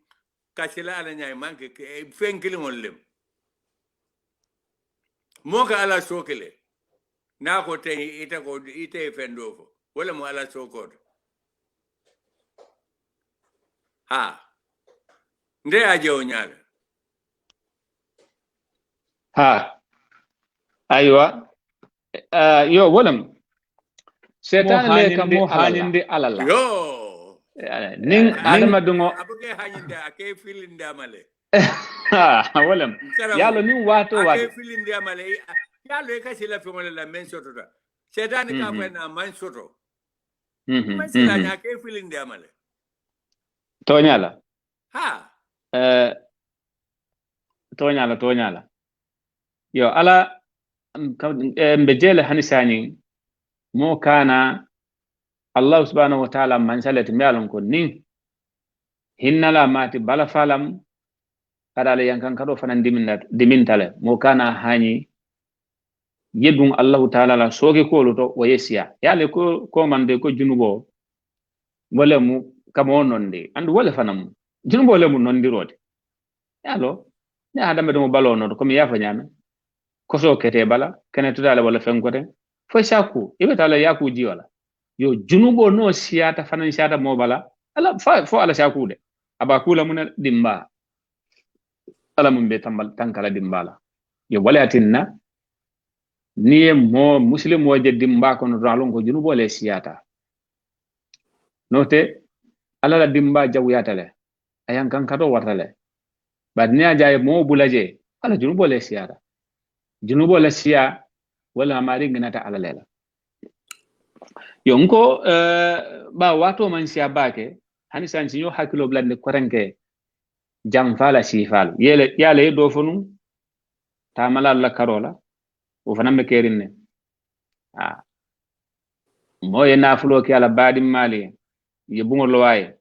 kasila ala nya manke fenke li lem mo ka ala sokele na ko te ita ko ite fendofo wala mo ala soko nde ajewo ñaala ha aywa yo wolam setan le kam mo hañinde alala yo nin adama dungo abuke hañinde ake filinde amale wolam yalo nin wato wato ake filinde amale yalo ka sila fengole la men soto da setan ka fa na man soto man sila nya ake filinde amale toñala ha toñala yo ala mbe jele hani sani mo kana Allah subhanahu wa ta'ala man salati mbalon ko nin hinnala mati bala falam kada le yankan kado fanan dimintale mo kana hani yedun Allah ta'ala la soge ko luto o yesiya yale ko mande ko junubo wala mu kamo nonde andu wala fanam junubo le mu nondirode yalo ne adama do balo no ko mi yafa nyana ko so kete bala kene tudale wala fenkote fo shaku ibe tala yaku ji wala yo junubo no siyata fanan siyata mo bala ala fo ala shaku de aba kula mun dimba ala mun be tambal tankala dimbala yo walatinna ni mo muslim waje dimba ko no ralon ko junubo le siyata note ala la dimba jawiyata le ayan kan kado wartale badni ajaye mo bulaje ala junubo le siyata junubo le siya wala mari nginata ala lela yonko ba wato man siya bake hani san sinyo hakilo blande korenke jam fala sifal yale do fonu tamala la karola o fanambe kerinne moye nafulo ki ala badim mali ye bungo lowaye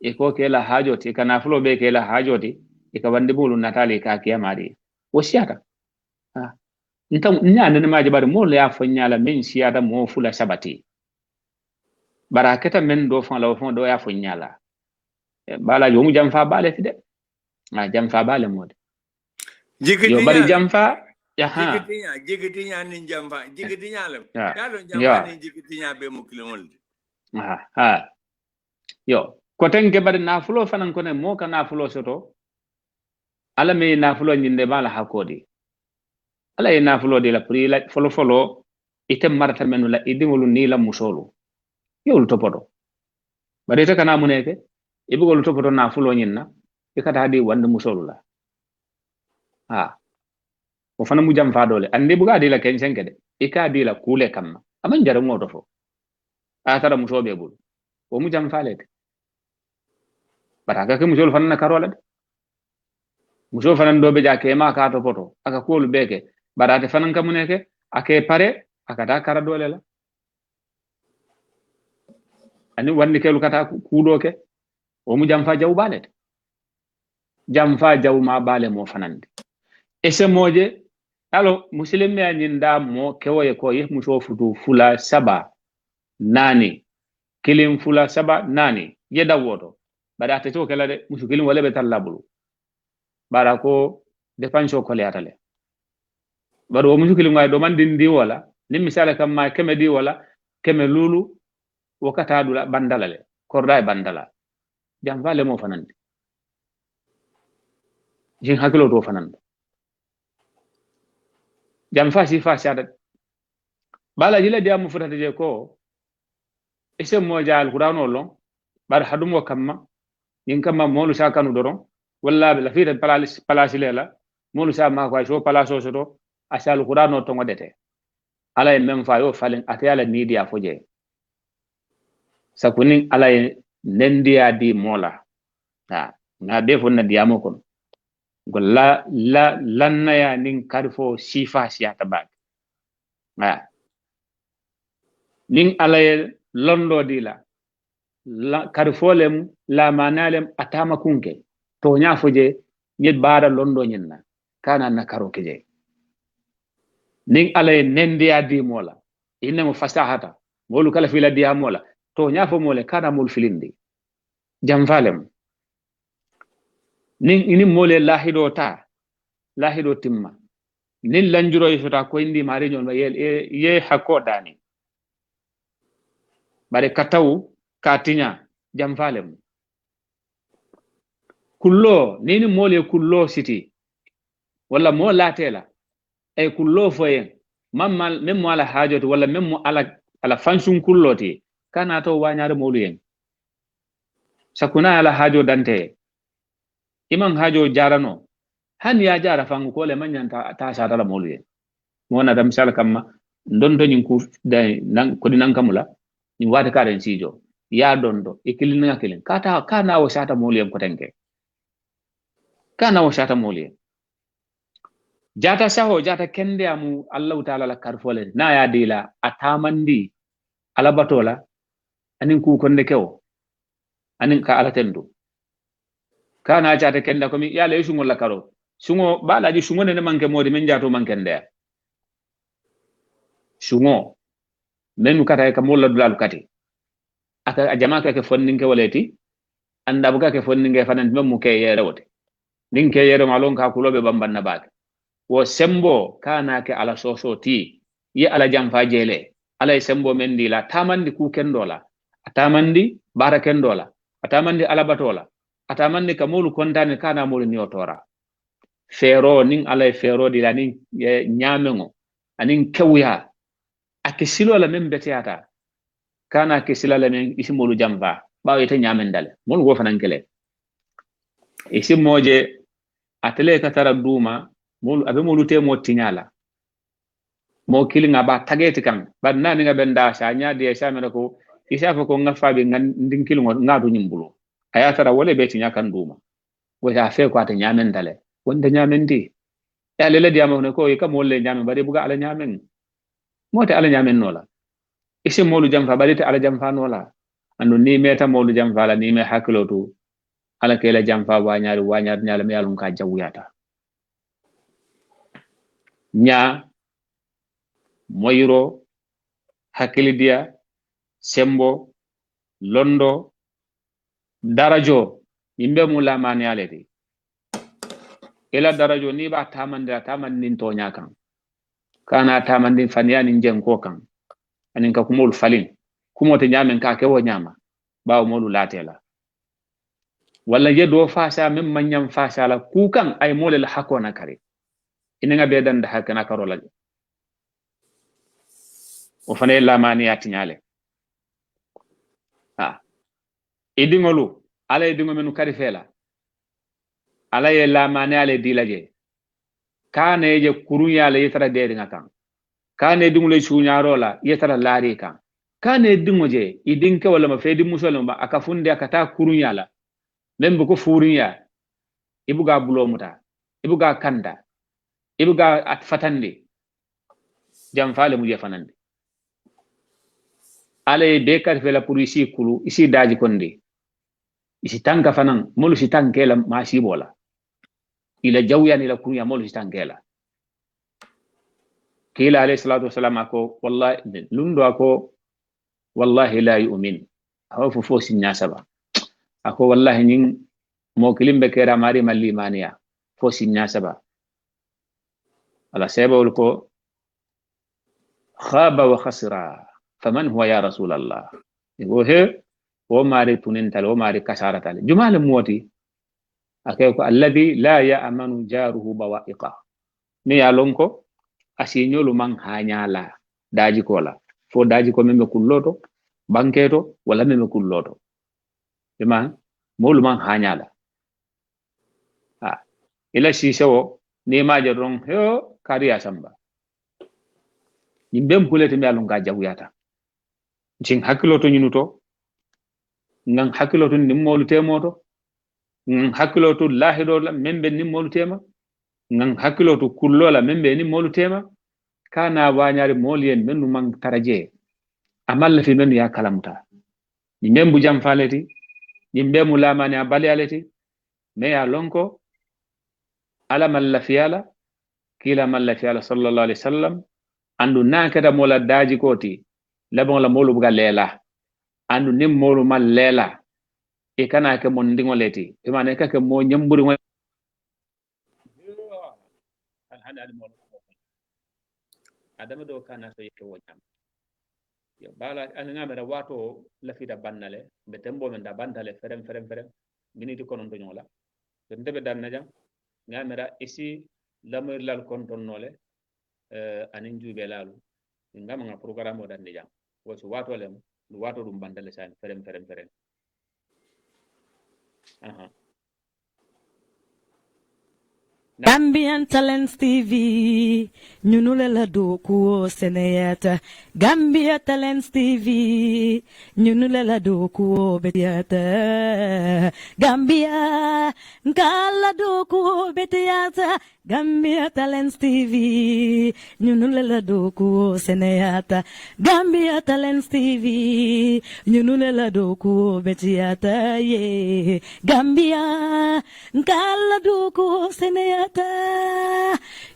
e ko ke la hajoti kana fulo be ke la hajoti e ka bande bulu natali ka kiyamadi o siyata ntam nyaande maaje bare mo la fa nyaala men siyata mo fula sabati barakata men do fa law fa do ya fa nyaala bala yo mu jam fa bale fi de jam fa bale mode yo bari jam fa jigitinya ni jam fa jigitinya lam yalo jam fa ni jigitinya be mu kilomol yo ko tanke bari nafulo fanan ko ne mo ka nafulo soto ala me nafulo nyinde bala hakodi ala e nafulo de la pri la folo ite marata menu la idingolu ni la musolu yolu topoto bari te kana muneke ibugolu topoto nafulo nyinna e kata di wande musolu la o fana mu jam fa dole ande buga di la ken senke de e ka di la kule kamma aman jara ngoto fo atara musobe bul o mu jam fa lete baraka ke musolu fana karola de muso fana do be jake ma ka to poto aka kolu beke barate fanan kamuneke ake pare akata kara dole la ani wandi kelu kata kudo ke o mu jam fa jaw balet jam fa jaw ma bale mo fanande ese moje alo muslim me anyinda mo kewoye ko ye muso futu fula saba nani kilim fula saba nani yeda woto barate to kala de musu kilim wala be tallabulu barako depanso ko le atale baro musu kilim ngay do man dindi wala ni misala kam ma keme di wala keme lulu wakata dula bandalale korday bandala jam vale mo fanande jin hakilo do fanande jam fasi ada bala jila dia mu futata je ko ese mo jaal qur'ano lon bar hadumo kamma yin kamma molu sakanu doron walla la fita palasi lela molu sa ma ko so palaso soto asal qur'ano to ngodete ala en mem fa yo falen atiyala ni dia foje sakuni ala nendia di mola na defo na diamo kon golla lanna ya nin karfo sifa siyata bak nin ala londo dila karfolem la manalem atama kunke to nyafoje nyet baara londo nyinna kana na karoke je nin ala nendia di mola inna mu fasahata molu kala fila dia mola to nyafo mole kana mul filindi jam falem nin ini mole lahido timma nin lanjuro yota ko indi mari nyon ye hakko dani bare kataw katinya jam falem kullo nini mole kullo siti walla mo latela ay kullo foyen mammal même ala haajoto walla même ala fansun kulloti kana to wañare molu yen sakuna ala haajo dante iman haajo jarano han ya jara fangu ko le manyanta ta sa dala molu yen mona dam sal kamma dondo nyin ku dai nan ko dinan kamula ni wata karen sijo ya dondo ikilin nga kilin kata kana wo sata molu yen ko tenke kana wo sata molu yen jata saho jata kende amu Allah taala la karfole na ya dila atamandi ala batola anin ku konde kewo anin ka ala tendo kana jata kende ko mi yale sungo la karo sungo balaji sungo ne manke modi men jato manke nde sungo men kata ka molla dulalu kati aka jama ka ke fondinke waleti anda buka ke fondinke fanan mem mu ke yere wote nin ke yere malon ka kulobe bambanna baake wo sembo kana ke ala soso ti ye ala jamfa jele ala sembo men dila tamandi ku kendola atamandi bara kendola atamandi ala batola atamandi kamulu kontane kana mulu ni otora fero nin ala fero dila nin nyamengo anin kewya akisilo la men betiata kana akisila la men isimulu jamfa bawo ite nyamendale mulu go fanan kele isimoje atele ka tara duma mulu abe mulu te mo tinyala mo kilinga ba tageti kan ba nani nga benda sa nyaadi e samena ko isafa ko nga fabi ndin kilingo ngadu nyimbulu aya tara wole be tinya kan duma wo ja fe ko ata nyamen dale wonde nyamen di ya lele diamo ne ko e kam wolle nyamen bari buga ala nyamen mote ala nyamen nola isi molu jamfa bari te ala jamfa nola andu ni meta molu jamfa la ni me hakilotu ala kela jamfa wañaari nyala me yalum ka jawuyata nya moyro hakilidia sembo londo darajo yimbe mu lamani aleti ila darajo ni ba tamandin to nyakan kana tamandin fanyani njen ko kan anin ka kumul falin kumote nyamen ka kewo nyama bawo molu latela walla yedo fasa mem manyam fasa la kukan ay mole la hakona kare inanga be dan da hakana karola o fane lamani atinyale idingolu ala idingo menu kari fela ala ye lamani ala dilaje kane je kurunya la yetara de ngakan kane dingule suñarola yetara laari kan kane dingoje idinke wala ma fedi musolma aka funde aka ta kurunya la membe ko furinya ibuga bulomuta ibuga kanda ibuga at fatande jam faale mu je fanande ale be kar fela pour isi kulu isi daji konde isi tanka fanan molu si tankela ma si bola ila jawyan ila kunya molu si tankela kila alayhi salatu wassalam ako wallahi lundo ako wallahi la yu'min aw fu si nyasaba ako wallahi nin mo kilimbe kera mari mallimaniya fo si nyasaba ala sebol ko khaba wa khasira faman huwa ya rasulallah ibo he o mari tunintal o mari kasaratal jumal moti akay ko alladhi la ya'manu jaruhu bawa'iqa ni ya lonko asinyolu man hanyala daji kola fo daji ko membe kulloto banketo wala membe kulloto bima molu man hanyala ila sisewo ni maje ron yo kariya samba nimbem kulete mi alunga jawuyata cin hakkiloto ñinuto ngan hakkiloto nimmolu temoto ngan hakkiloto lahidola membe nimmolu tema ngan hakkiloto kullola membe nimmolu tema kana wañari molien mennu man taraje amalla fi mennu ya kalamuta ni membu jam faleti ni mbemu lamani abali aleti me ya lonko ala malla fiyala kila malla fiyala sallallahu alaihi wasallam andu nakata mola daji koti labon la molu buga lela andu nim molu mal lela e kana ke mon ndingoleti e mane ka ke mo nyamburi mo adama do kana so yeke wonyam yo bala an ngamera wato la fida bannale be tembo men da bandale ferem miniti konon to nyola ndebe dan najam ngamera isi lamir lal konton nole anin jube lalu ngam nga programme o dan najam woso wato lem wato dum bandale san ferem aha Gambian Talents TV, nyunulela doku seneyata. Gambia Talents TV, nyunulela doku betiata. Gambia, nkala doku betiata. Gambia Talents TV, nyunulela doku seneyata. Gambia Talents TV, nyunulela doku betiata. Yeah. Gambia, nkala doku seneyata.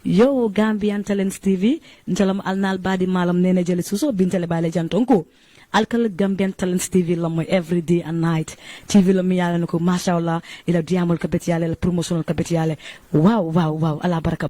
Yo Gambian Talents TV njalam alnal badi malam nene jeli suso bintale bale jantonko alkal Gambian Talents TV la moy every day and night TV la mi yalla nako mashallah ila diamol kabet yalla la promotional kabet yalla wow ala baraka